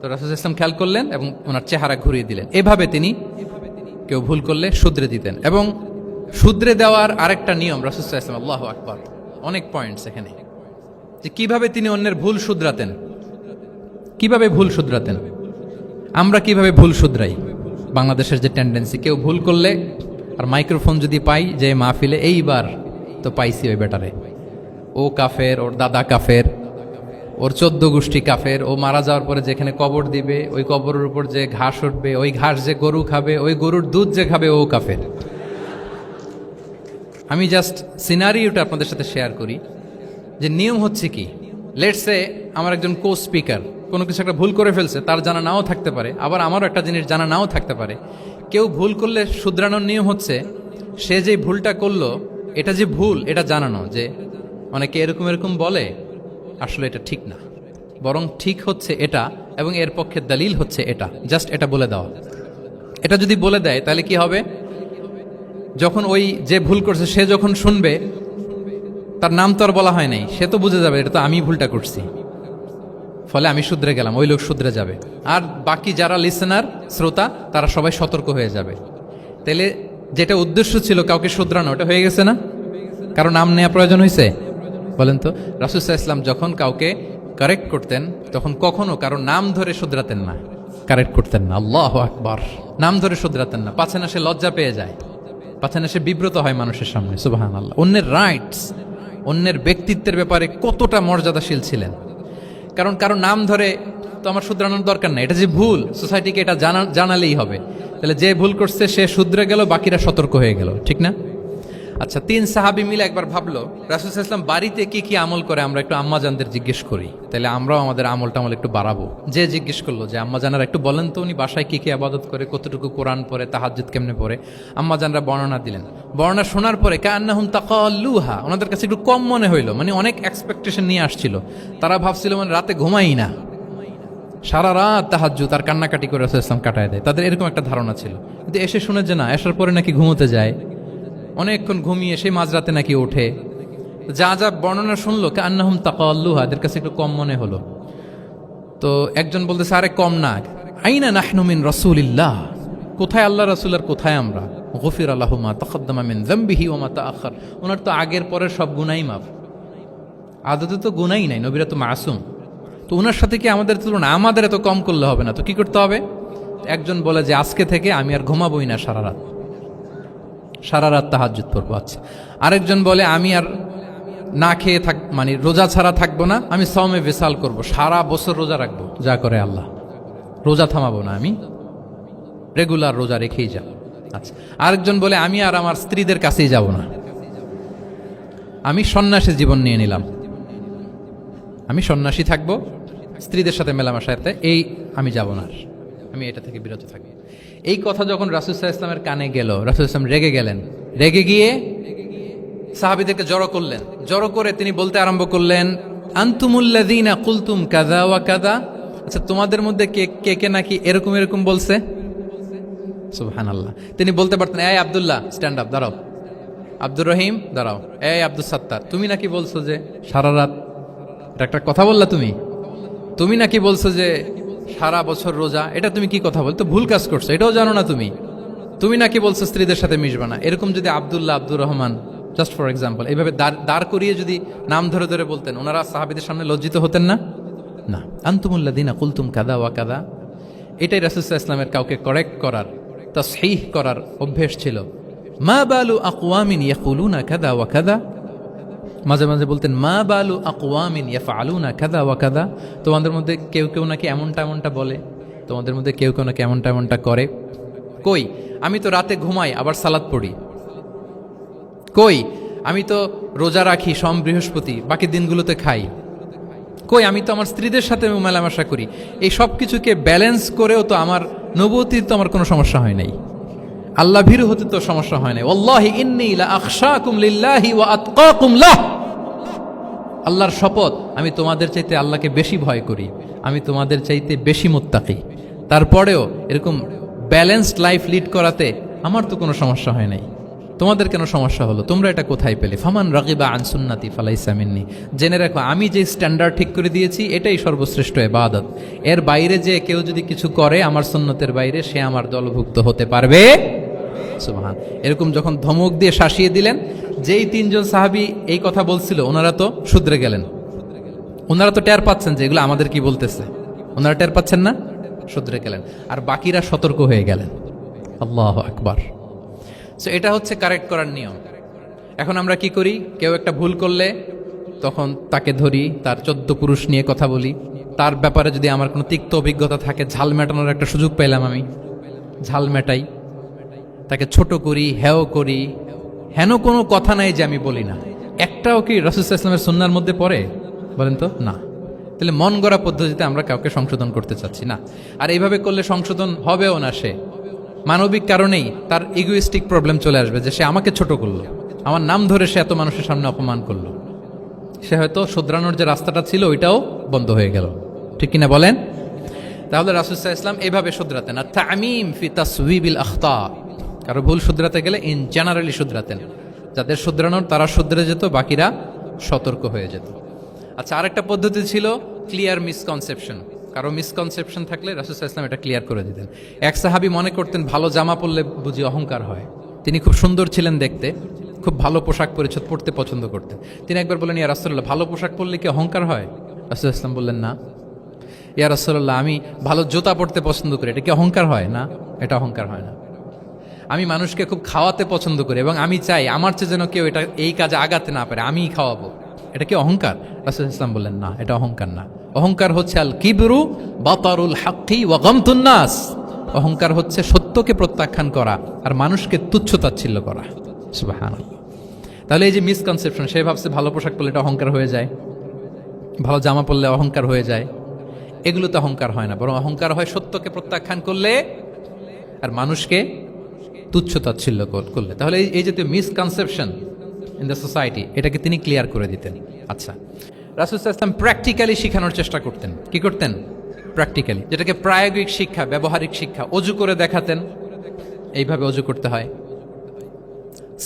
তো রাসূল ইসলাম খেয়াল করলেন এবং ওনার চেহারা ঘুরিয়ে দিলেন। এভাবে তিনি কেউ ভুল করলে শুধরে দিতেন। এবং শুধরে দেওয়ার আরেকটা নিয়ম রাসূল ইসলাম, আল্লাহু আকবার, অনেক পয়েন্টস এখানে, যে কিভাবে তিনি অন্যের ভুল শুধরাতেন। কিভাবে ভুল শুধরাতেন? আমরা কিভাবে ভুল শুধরাই? বাংলাদেশের যে টেন্ডেন্সি, কেউ ভুল করলে আর মাইক্রোফোন যদি পাই যে মাহফিলে, এইবার তো পাইছি ওই বেটারে, ও কাফের, ওর দাদা কাফের, ওর 14 গোষ্ঠী কাফের, ও মারা যাওয়ার পরে যেখানে কবর দিবে, ওই কবরের উপর যে ঘাস উঠবে, ওই ঘাস যে গরু খাবে, ওই গরুর দুধ যে খাবে, ও কাফের। আমি জাস্ট সিনারিওটা আপনাদের সাথে শেয়ার করি, যে নিয়ম হচ্ছে কি। লেটস সে আমার একজন কো স্পিকার কোনো কিছু একটা ভুল করে ফেলছে, তার জানা নাও থাকতে পারে, আবার আমারও একটা জিনিস জানা নাও থাকতে পারে। কেউ ভুল করলে শুধরানোর নিয়ম হচ্ছে, সে যে ভুলটা করলো এটা যে ভুল এটা জানানো, যে অনেকে এরকম এরকম বলে, আসলে এটা ঠিক না, বরং ঠিক হচ্ছে এটা, এবং এর পক্ষে দলিল হচ্ছে এটা, জাস্ট এটা বলে দেওয়া। এটা যদি বলে দেয় তাহলে কি হবে, যখন ওই যে ভুল করছে সে যখন শুনবে, তার নাম তো আর বলা হয় নাই, সে তো বুঝে যাবে এটা তো আমি ভুলটা করছি, ফলে আমি শুধরে গেলাম, ওই লোক শুধরে যাবে, আর বাকি যারা লিসেনার শ্রোতা তারা সবাই সতর্ক হয়ে যাবে। তাহলে যেটা উদ্দেশ্য ছিল কাউকে শুধরানো, ওটা হয়ে গেছে না? কারো নাম নেওয়া প্রয়োজন হয়েছে? বলেন তো। রাসূল সাল্লাল্লাহু আলাইহি ওয়াসাল্লাম যখন কাউকে কারেক্ট করতেন, তখন কখনো কারো নাম ধরে শুধরাতেন না, কারেক্ট করতেন না। আল্লাহু আকবার। নাম ধরে শুধরাতেন না, পাছে না সে লজ্জা পেয়ে যায়, পাছে না সে বিব্রত হয় মানুষের সামনে। সুবহানাল্লাহ। অন্যের রাইটস, অন্যের ব্যক্তিত্বের ব্যাপারে কতটা মর্যাদাশীল ছিলেন। কারণ কারো নাম ধরে তো আমার শুধরানোর দরকার নাই, এটা যে ভুল, সোসাইটিকে এটা জানালেই হবে। তাহলে যে ভুল করছে সে শুধরে গেল, বাকিরা সতর্ক হয়ে গেল, ঠিক না? আচ্ছা, 3 সাহাবী মিলে একবার ভাবলো রাসূল সাল্লাল্লাহু আলাইহি ওয়াসাল্লাম বাড়িতে কি কি আমল করে, আমরা একটু আম্মাজানদের জিজ্ঞেস করি, তাহলে আমরাও আমাদের আমল টামল একটু বাড়াবো। যে জিজ্ঞেস করলো যে আম্মাজানারা একটু বলেন তো উনি বাসায় কি কি ইবাদত করে, কতটুকু কোরআন পড়ে, তাহাজ্জুদ কেমনে পড়ে। আম্মাজানরা বর্ণনা দিলেন। বর্ণনা শোনার পরে কান্নাহুম তাকাল্লুহা, ওনাদের কাছে একটু কম মনে হইলো, মানে অনেক এক্সপেকটেশন নিয়ে আসছিল। তারা ভাবছিল মানে রাতে ঘুমাই না, সারা রাত তাহাজ্জুদ আর কান্নাকাটি করে রাসূল সাল্লাল্লাহু আলাইহি ওয়াসাল্লাম কাটায় দেয়, তাদের এরকম একটা ধারণা ছিল। কিন্তু এসে শুনে যে না, আসার পরে নাকি ঘুমোতে যায়, অনেকক্ষণ ঘুমিয়ে সেই মাঝরাতে নাকি ওঠে। যা যা বর্ণনা শুনলো কান্নাহুম তাকাল্লুহা, এদের কাছে একটু কম মনে হলো। তো একজন বলতেছে, আরে কম না, আইনা নাহনু মিন রাসূলিল্লাহ, কোথায় আল্লাহ রাসূল আর কোথায় আমরা। গফিরা লাহু মা তাকাদ্দামা মিন যামবিহি ওয়া মা তাআখার, ওনার তো আগের পরের সব গুনাহ মাফ। আদতে তো গুনাহই নাই, নবীরা তো মাসুম। তো ওনার সাথে কি আমাদের তুলনা, আমাদের এত কম করলে হবে না, তো কি করতে হবে? একজন বলে যে আজকে থেকে আমি আর ঘুমাবোই না সারা রাত, সারা রাত তাহাজ্জুদ পড়বো। আচ্ছা। আরেকজন বলে আমি আর না খেয়ে মানে রোজা ছাড়া থাকবো না, আমি সওমে বিসাল করব, সারা বছর রোজা রাখবো, যা করে আল্লাহ, রোজা থামাবো না, আমি রেগুলার রোজা রেখেই যাব। আচ্ছা। আরেকজন বলে আমি আর আমার স্ত্রীদের কাছেই যাব না, আমি সন্ন্যাসী জীবন নিয়ে নিলাম, আমি সন্ন্যাসী থাকবো, স্ত্রীদের সাথে মেলামেশাতে এই আমি যাব না, আমি এটা থেকে বিরত থাকবো। এই কথা যখন রাসূল সাল্লাল্লাহু আলাইহি ওয়াসাল্লামের কানে গেল, রাসূল সাল্লাল্লাহু আলাইহি ওয়াসাল্লাম রেগে গেলেন। রেগে গিয়ে সাহাবীদেরকে জড়ো করলেন। জড়ো করে তিনি বলতে আরম্ভ করলেন, আনতুমুল্লাযীনা কুলতুম কাযা ওয়া কাযা, আচ্ছা, তোমাদের মধ্যে কে কে কে নাকি এরকম এরকম বলছে? সুবহানাল্লাহ। তিনি বলতে পারতেন, এই আব্দুল্লাহ স্ট্যান্ড আপ, দাঁড়াও। আব্দুর রহিম দাঁড়াও। এই আব্দুল সাত্তার, তুমি নাকি বলছো যে সারা রাত, এটা একটা কথা বললা তুমি? তুমি নাকি বলছো যে সারা বছর রোজা, এটা তুমি কি কথা বলতো? ভুল কাজ করছো, এটাও জানো না তুমি? তুমি নাকি বলছো স্ত্রীদের সাথে মিশবা না? এরকম যদি Abdullah, Abdur Rahman, just for example, এইভাবে দাঁড় করিয়ে যদি নাম ধরে ধরে বলতেন, ওনারা সাহাবীদের সামনে লজ্জিত হতেন না? না। আনতুমুল্লাযিনা কুলতুম কাদা ওয়া কাদা, এটাই রাসূল সাল্লাল্লাহু আলাইহি ওয়াসাল্লামের কাউকে কারেক্ট করার, তাসহিহ করার অভ্যেস ছিল। মা বালু আকওয়ামিন ইয়াকুলুনা কাদা ওয়া কাদা, মাঝে মাঝে বলতেন মা বালু আকওয়ামিন ইয়াফআলুনা কাদা ওয়া কাদা, তোমাদের মধ্যে কেউ কেউ নাকি এমনটা এমনটা বলে, তোমাদের মধ্যে কেউ কেউ নাকি এমনটা এমনটা করে। কই, আমি তো রাতে ঘুমাই আবার সালাত পড়ি। কই, আমি তো রোজা রাখি সোম বৃহস্পতি, বাকি দিনগুলোতে খাই। কই, আমি তো আমার স্ত্রীদের সাথে মেলামেশা করি। এই সব কিছুকে ব্যালেন্স করেও তো আমার নবুয়তির তো আমার কোনো সমস্যা হয় নাই, আল্লাহ ভীরু হতে তো সমস্যা হয় নাই। ওয়াল্লাহি ইন্নী লা আখশাকুম লিল্লাহি ওয়া আতকাকুম লাহ, আল্লাহর শপথ, আমি তোমাদের চাইতে আল্লাহকে বেশি ভয় করি, আমি তোমাদের চাইতে বেশি মুত্তাকি। তারপরেও এরকম ব্যালেন্সড লাইফ লিড করাতে আমার তো কোনো সমস্যা হয় নাই, তোমাদের কেন সমস্যা হলো? তোমরা এটা কোথায় পেলে? ফামান রাগিবা আন সুন্নতি ফালাইসা মিন্নি। জেনে রাখো, আমি যে স্ট্যান্ডার্ড ঠিক করে দিয়েছি এটাই সর্বশ্রেষ্ঠ ইবাদত। এর বাইরে যে কেউ যদি কিছু করে আমার সুন্নতের বাইরে, সে আমার দলভুক্ত হতে পারবে। সুবহান। এরকম যখন ধমক দিয়ে শাসিয়ে দিলেন, যেই তিনজন সাহাবী এই কথা বলছিল ওনারা তো শুধরে গেলেন। ওনারা তো টের পাচ্ছেন যে এগুলো আমাদের কি বলতেছে, ওনারা টের পাচ্ছেন না, শুধরে গেলেন। আর বাকিরা সতর্ক হয়ে গেলেন। আল্লাহু আকবার। সো এটা হচ্ছে কারেক্ট করার নিয়ম। এখন আমরা কি করি? কেউ একটা ভুল করলে তখন তাকে ধরি, তার 14 পুরুষ নিয়ে কথা বলি, তার ব্যাপারে যদি আমার কোনো তিক্ত অভিজ্ঞতা থাকে, ঝাল মেটানোর একটা সুযোগ পেলাম, আমি ঝাল মেটাই, তাকে ছোট করি, হেয় করি। হেন কোনো কথা নাই যে আমি বলি না। একটাও কি রাসূল সাল্লাল্লাহু আলাইহি ওয়াসাল্লামের সুন্নাহর মধ্যে পড়ে? বলেন তো, না। তাহলে মন গড়া পদ্ধতিতে আমরা কাউকে সংশোধন করতে চাচ্ছি না। আর এইভাবে করলে সংশোধন হবেও না। সে মানবিক কারণেই তার ইগোইস্টিক প্রবলেম চলে আসবে, যে সে আমাকে ছোট করলো, আমার নাম ধরে সে এত মানুষের সামনে অপমান করলো। সে হয়তো শুধরানোর যে রাস্তাটা ছিল ওইটাও বন্ধ হয়ে গেল। ঠিক কিনা বলেন? তাহলে রাসূল সাল্লাল্লাহু আলাইহি ওয়াসাল্লাম এভাবে শুধরাতেন। আর তামিম ফি তাসওয়িবিল আখতা, কারো ভুল শুধরাতে গেলে ইন জেনারেলি শুধরাতেন। যাদের শুধরানোর তারা শুধরে যেত, বাকিরা সতর্ক হয়ে যেত। আচ্ছা, আরেকটা পদ্ধতি ছিল ক্লিয়ার মিসকনসেপশন। কারো মিসকনসেপশন থাকলে রাসূল সাল্লাল্লাহু আলাইহি ওয়াসাল্লাম এটা ক্লিয়ার করে দিতেন। এক সাহাবী মনে করতেন ভালো জামা পরলে বুঝি অহংকার হয়। তিনি খুব সুন্দর ছিলেন দেখতে, খুব ভালো পোশাক পরিচ্ছদ পরতে পছন্দ করতেন। তিনি একবার বললেন, ইয়া রাসূলুল্লাহ, ভালো পোশাক পরলে কি অহংকার হয়? রাসূল সাল্লাল্লাহু আলাইহি ওয়াসাল্লাম বললেন, না। ইয়া রাসূলুল্লাহ, আমি ভালো জুতা পরতে পছন্দ করি, এটা কি অহংকার হয়? না, এটা অহংকার হয় না। আমি মানুষকে খুব খাওয়াতে পছন্দ করি এবং আমি চাই আমার চেয়ে যেন কেউ এটা এই কাজে আগাতে না পারে, আমিই খাওয়াবো, এটা কি অহংকার? রাসূল ইসলাম বললেন, না, এটা অহংকার না। অহংকার হচ্ছে আল কিবরু বাতারুল হাক্কি ওয়া গামতুন নাস। অহংকার হচ্ছে সত্যকে প্রত্যাখ্যান করা আর মানুষকে তুচ্ছ-তাচ্ছিল্য করা। সুবহানাল্লাহ। তাহলে এই যে মিসকনসেপশন, সে ভাবছে ভালো পোশাক পরলে এটা অহংকার হয়ে যায়, ভালো জামা পরলে অহংকার হয়ে যায়। এগুলো তো অহংকার হয় না, বরং অহংকার হয় সত্যকে প্রত্যাখ্যান করলে আর মানুষকে তুচ্ছ-তাচ্ছিল্য করলে। তাহলে এই যে মিসকনসেপশন ইন দ্য সোসাইটি, এটাকে তিনি ক্লিয়ার করে দিতেন। আচ্ছা, রাসূল সাল্লাল্লাহু আলাইহি ওয়াসাল্লাম প্র্যাকটিক্যালি শেখানোর চেষ্টা করতেন। কি করতেন? প্র্যাকটিক্যালি, যেটাকে প্রায়োগিক শিক্ষা, ব্যবহারিক শিক্ষা। অজু করে দেখাতেন, এইভাবে অজু করতে হয়।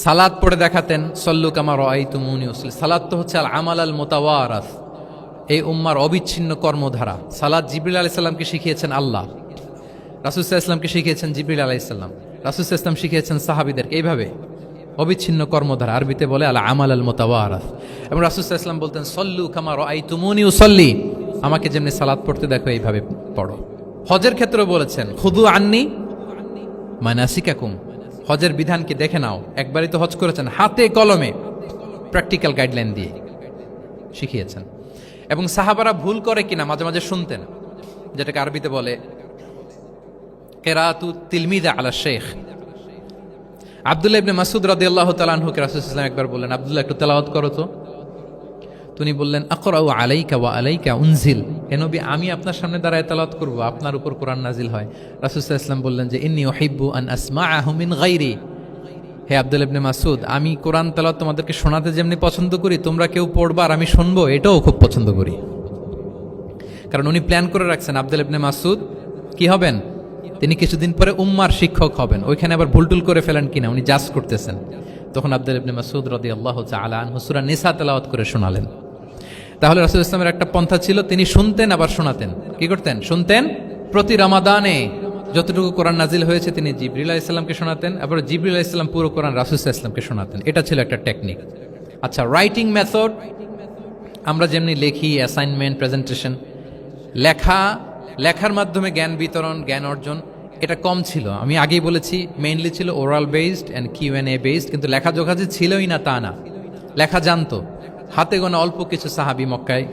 সালাত পড়ে দেখাতেন, সল্লু কামা রাআইতুমুনি উসাল্লি। সালাত তো হচ্ছে আল আমাল আল মুতাওয়ারাস, এই উম্মার অবিচ্ছিন্ন কর্মধারা। সালাত জিবরিল আলাইহিস সালামকে শিখিয়েছেন আল্লাহ, রাসূল সাল্লাল্লাহু আলাইহি ওয়াসাল্লামকে শিখিয়েছেন জিবরিল আলাইহিস সালাম, রাসূল সাল্লাল্লাহু আলাইহি ওয়াসাল্লাম শিখিয়েছেন সাহাবীদেরকে। এইভাবে অবিচ্ছিন্ন কর্মধারা, আরবিতে বলে আল আমাল আল মুতাওয়ারাস। এবং রাসূল সাল্লাল্লাহু আলাইহি ওয়াসাল্লাম বলতেন, সল্লু কামা রাআইতুমুনি উসাল্লি, আমাকে যেমনি সালাত পড়তে দেখো এইভাবে পড়ো। হজের ক্ষেত্রে বলেছেন, খুদু আন্নি মানাসিকাকুম, হজের বিধানকে দেখে নাও। একবারই তো হজ করেছেন, হাতে কলমে প্র্যাকটিক্যাল গাইডলাইন দিয়ে শিখিয়েছেন। এবং সাহাবারা ভুল করে কিনা মাঝে মাঝে শুনতেন, যেটাকে আরবিতে বলে কিরাআতু তিলমিযা আলা শাইখ। আব্দুল্লাহ ইবনে মাসউদ রাদিয়াল্লাহু তাআলা আনহুকে রাসূল সাল্লাল্লাহু আলাইহি ওয়াসাল্লাম একবার বললেন, আব্দুল্লাহ একটু তেলাওয়াত করো তো। তিনি বললেন, আকরাউ আলাইকা ওয়া আলাইকা উনজিল, হে নবী, আমি আপনার সামনে দাঁড়ায় তেলাওয়াত করব, আপনার উপর কোরআন নাজিল হয়। রাসূল সাল্লাল্লাহু আলাইহি ওয়াসাল্লাম বললেন যে, ইন্নী উহিব্বু আন আসমাআহু মিন গায়রি, হে আব্দুল্লাহ ইবনে মাসউদ, আমি কোরআন তেলাওয়াত তোমাদেরকে শোনাতে যেমনি পছন্দ করি, তোমরা কেউ পড়বা আর আমি শুনবো, এটাও খুব পছন্দ করি। কারণ উনি প্ল্যান করে রাখছেন আব্দুল ইবনে মাসউদ কি হবেন, তিনি কিছুদিন পরে উম্মার শিক্ষক হবেন, ওইখানে আবার ভুলটুল করে ফেলেন কিনা উনি জাজ করতেছেন। তখন আব্দুল ইবনে মাসউদ রাদিয়াল্লাহু তাআলা আনহু সূরা নিসা তেলাওয়াত করে শোনালেন। তাহলে রাসূল ইসলামের একটা পন্থা ছিল, তিনি শুনতেন আবার শোনাতেন। কি করতেন? শুনতেন। প্রতি রমাদানে যতটুকু কোরআন নাজিল হয়েছে তিনি জিবরিল আলাইহিস সালামকে শোনাতেন, আবার জিবরিল আলাইহিস সালাম পুরো কোরআন রাসূল সাল্লাল্লাহু আলাইহি ওয়াসাল্লামকে শোনাতেন। এটা ছিল একটা টেকনিক। আচ্ছা, রাইটিং মেথড, আমরা যেমনি লেখি, অ্যাসাইনমেন্ট, প্রেজেন্টেশন, লেখার মাধ্যমে জ্ঞান বিতরণ, জ্ঞান অর্জন, এটা কম ছিল। আমি আগেই বলেছি মেইনলি ছিল oral based and QnA based, কিন্তু লেখা জোখা যে ছিলই না তা না, লেখা জানতো। হাতে গোনা অল্প কিছু সাহাবী মক্কায়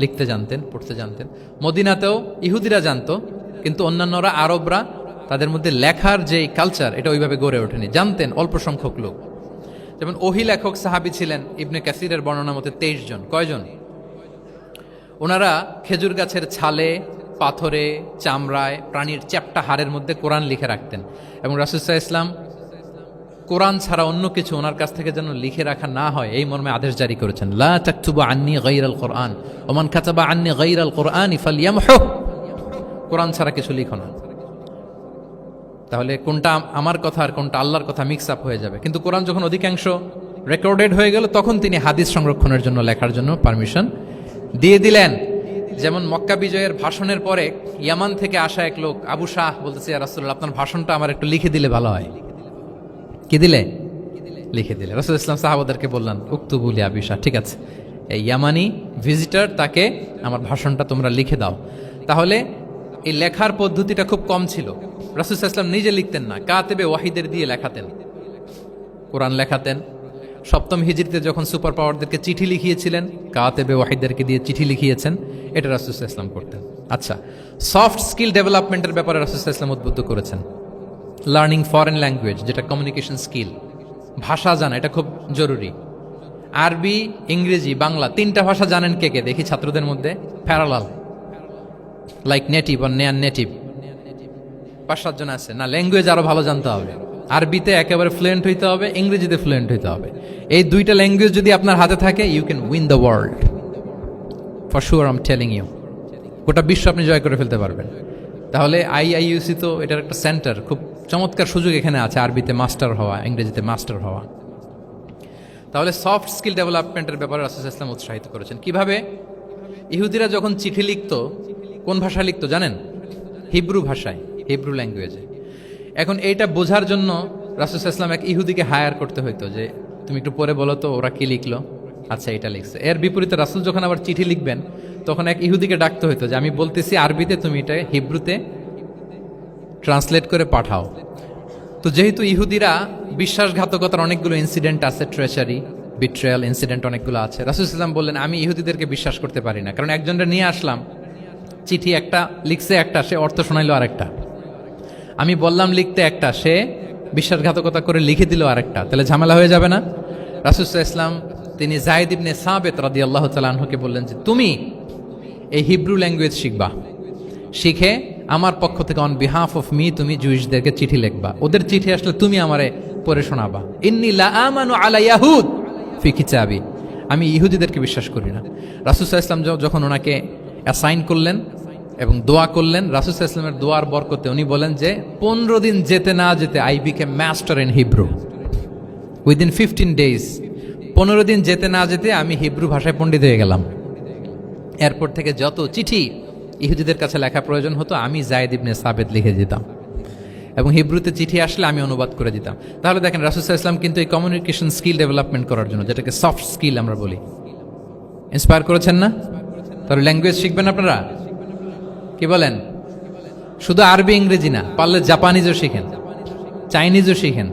লিখতে জানতেন, পড়তে জানতেন। মদিনাতেও ইহুদিরা জানতো, কিন্তু অন্যান্যরা, আরবরা, তাদের মধ্যে লেখার যে কালচার এটা ওইভাবে গড়ে ওঠেনি, জানতেন অল্প সংখ্যক লোক। যেমন ওহী লেখক সাহাবী ছিলেন ইবনে কাসিরের বর্ণনা মতে 23 জন। কয়জন? ওনারা খেজুর গাছের ছালে, পাথরে, চামড়ায়, প্রাণীর চ্যাপ্টা হাড়ের মধ্যে কোরআন লিখে রাখতেন, এবং রাসূল সাল্লাল্লাহু আলাইহি ওয়াসাল্লাম কোরআন ছাড়া অন্য কিছু ওনার কাছ থেকে যেন লিখে রাখা না হয় এই মর্মে আদেশ জারি করেছেন, লা তাকতুবু আন্নী গায়রাল কোরআন ওয়া মান কাতাবা আন্নী গায়রাল কোরআনি ফালইয়ামহু। কোরআন ছাড়া কিছু লিখো না। তাহলে কোনটা আমার কথা আর কোনটা আল্লাহর কথা মিক্স আপ হয়ে যাবে। কিন্তু কোরআন যখন অধিকাংশ রেকর্ডেড হয়ে গেল, তখন তিনি হাদিস সংরক্ষণের জন্য, লেখার জন্য পারমিশন দিয়ে দিলেন। যেমন মক্কা বিজয়ের ভাষণের পরে ইয়ামান থেকে আসা এক লোক আবু শাহ বলতেছে, ইয়া রাসূলুল্লাহ, আপনার ভাষণটা আমার একটু লিখে দিলে ভালো হয়। কি দিলে? লিখে দিলে। রাসূল ইসলাম সাহাবাদেরকে বললেন, উক্তুবু লি আবি শাহ, ঠিক আছে, এই ইয়ামানি ভিজিটর, তাকে আমার ভাষণটা তোমরা লিখে দাও। তাহলে এই লেখার পদ্ধতিটা খুব কম ছিল। রাসূল সাল্লাল্লাহু আলাইহি ওয়াসাল্লাম নিজে লিখতেন না, কাতেবে ওয়াহিদের দিয়ে লেখাতেন, কোরআন লেখাতেন। 7ম হিজরিতে যখন সুপার পাওয়ারদেরকে চিঠি লিখিয়েছিলেন, কাতেবে ওয়াহিদদেরকে দিয়ে চিঠি লিখিয়েছেন, এটা রাসূল সাল্লাল্লাহু আলাইহি ওয়াসাল্লাম করতেন। আচ্ছা, সফট স্কিল ডেভেলপমেন্টের ব্যাপারে রাসূল সাল্লাল্লাহু আলাইহি ওয়াসাল্লাম উদ্বুদ্ধ করেছেন। লার্নিং ফরেন ল্যাঙ্গুয়েজ, যেটা কমিউনিকেশন স্কিল, ভাষা জানা, এটা খুব জরুরি। আরবি, ইংরেজি, বাংলা, 3টা ভাষা জানেন কে কে? দেখি ছাত্রদের মধ্যে প্যারালাল, লাইক নেটিভ আর নেয়ার নেটিভ, 5-7 জন আছে না? ল্যাঙ্গুয়েজ আরো ভালো জানতে হবে। আরবিতে একেবারে ফ্লুয়েন্ট হইতে হবে, ইংরেজিতে ফ্লুয়েন্ট হইতে হবে। এই 2টা ল্যাঙ্গুয়েজ যদি আপনার হাতে থাকে, you can win the world for sure, I am telling you. গোটা বিশ্ব আপনি জয় করে ফেলতে পারবেন। তাহলে আইআইইউসি তো এটার একটা সেন্টার, খুব চমৎকার সুযোগ এখানে আছে আরবিতে মাস্টার হওয়া, ইংরেজিতে মাস্টার হওয়া। তাহলে সফট স্কিল ডেভেলপমেন্টের ব্যাপারে রাসূল সাল্লাল্লাহু আলাইহি ওয়াসাল্লাম উৎসাহিত করেছেন। কিভাবে? ইহুদিরা যখন চিঠি লিখতো, কোন ভাষায় লিখতো জানেন? হিব্রু ভাষায়, হিব্রু ল্যাঙ্গুয়েজে। এখন এইটা বোঝার জন্য রাসূল সাল্লাল্লাহু আলাইহি ওয়াসাল্লাম এক ইহুদিকে হায়ার করতে হইতো, যে তুমি একটু পরে বলো তো ওরা কি লিখলো। আচ্ছা, এটা লিখছে। এর বিপরীতে রাসূল যখন আবার চিঠি লিখবেন, তখন এক ইহুদিকে ডাকতে হইতো, যে আমি বলতেছি আরবিতে, তুমি এটা হিব্রুতে ট্রান্সলেট করে পাঠাও। তো যেহেতু ইহুদিরা বিশ্বাসঘাতকতার অনেকগুলো ইনসিডেন্ট আছে, ট্রেচারি, বিট্রেয়াল ইনসিডেন্ট অনেকগুলো আছে, রাসূল সাল্লাল্লাহু আলাইহি ওয়াসাল্লাম বললেন, আমি ইহুদিদেরকে বিশ্বাস করতে পারি না। কারণ একজনটা নিয়ে আসলাম, চিঠি একটা লিখছে একটা, সে অর্থ শোনাইলো আরেকটা। আমি বললাম লিখতে একটা, সে বিশ্বাসঘাতকতা করে লিখে দিল আরেকটা, তাহলে ঝামেলা হয়ে যাবে না? রাসূল সাল্লাল্লাহু আলাইহি ওয়াসাল্লাম তিনি যায়েদ ইবনে সাবিত রাদিয়াল্লাহু তাআলা আনহুকে বললেন যে তুমি এই হিব্রু ল্যাঙ্গুয়েজ শিখবা, শিখে আমার পক্ষ থেকে অন বিহাফ অফ মি তুমি জুইশদেরকে চিঠি লিখবা, ওদের চিঠি আসলে তুমি আমারে পড়ে শোনাবা। ইন্নী লা আমানু আলা ইয়াহুদ ফি কিতাবি, আমি ইহুদিদেরকে বিশ্বাস করি না। রাসূল সাল্লাল্লাহু আলাইহি ওয়াসাল্লাম যখন ওনাকে অ্যাসাইন করলেন এবং দোয়া করলেন, রাসূল সাল্লাল্লাহু আলাইহি ওয়াসাল্লামের দোয়ার বরকতে উনি বলেন যে 15 দিন যেতে না যেতে I became master in Hebrew within 15 days. 15 দিন যেতে না যেতে আমি হিব্রু ভাষায় পণ্ডিত হয়ে গেলাম। এরপর থেকে যত চিঠি ইহুদিদের কাছে লেখা প্রয়োজন হতো, আমি যায়েদ ইবনে সাবিত লিখে দিতাম, এবং হিব্রুতে চিঠি আসলে আমি অনুবাদ করে দিতাম। তাহলে দেখেন রাসূল সাল্লাল্লাহু আলাইহি ওয়াসাল্লাম কিন্তু এই কমিউনিকেশন স্কিল ডেভেলপমেন্ট করার জন্য, যেটাকে সফট স্কিল আমরা বলি, ইন্সপায়ার করেছেন না? তাহলে ল্যাঙ্গুয়েজ শিখবেন আপনারা, কি বলেন? শুধু আরবি ইংরেজি না, পারলে জাপানিজও শিখেন, চাইনিজও শিখেন,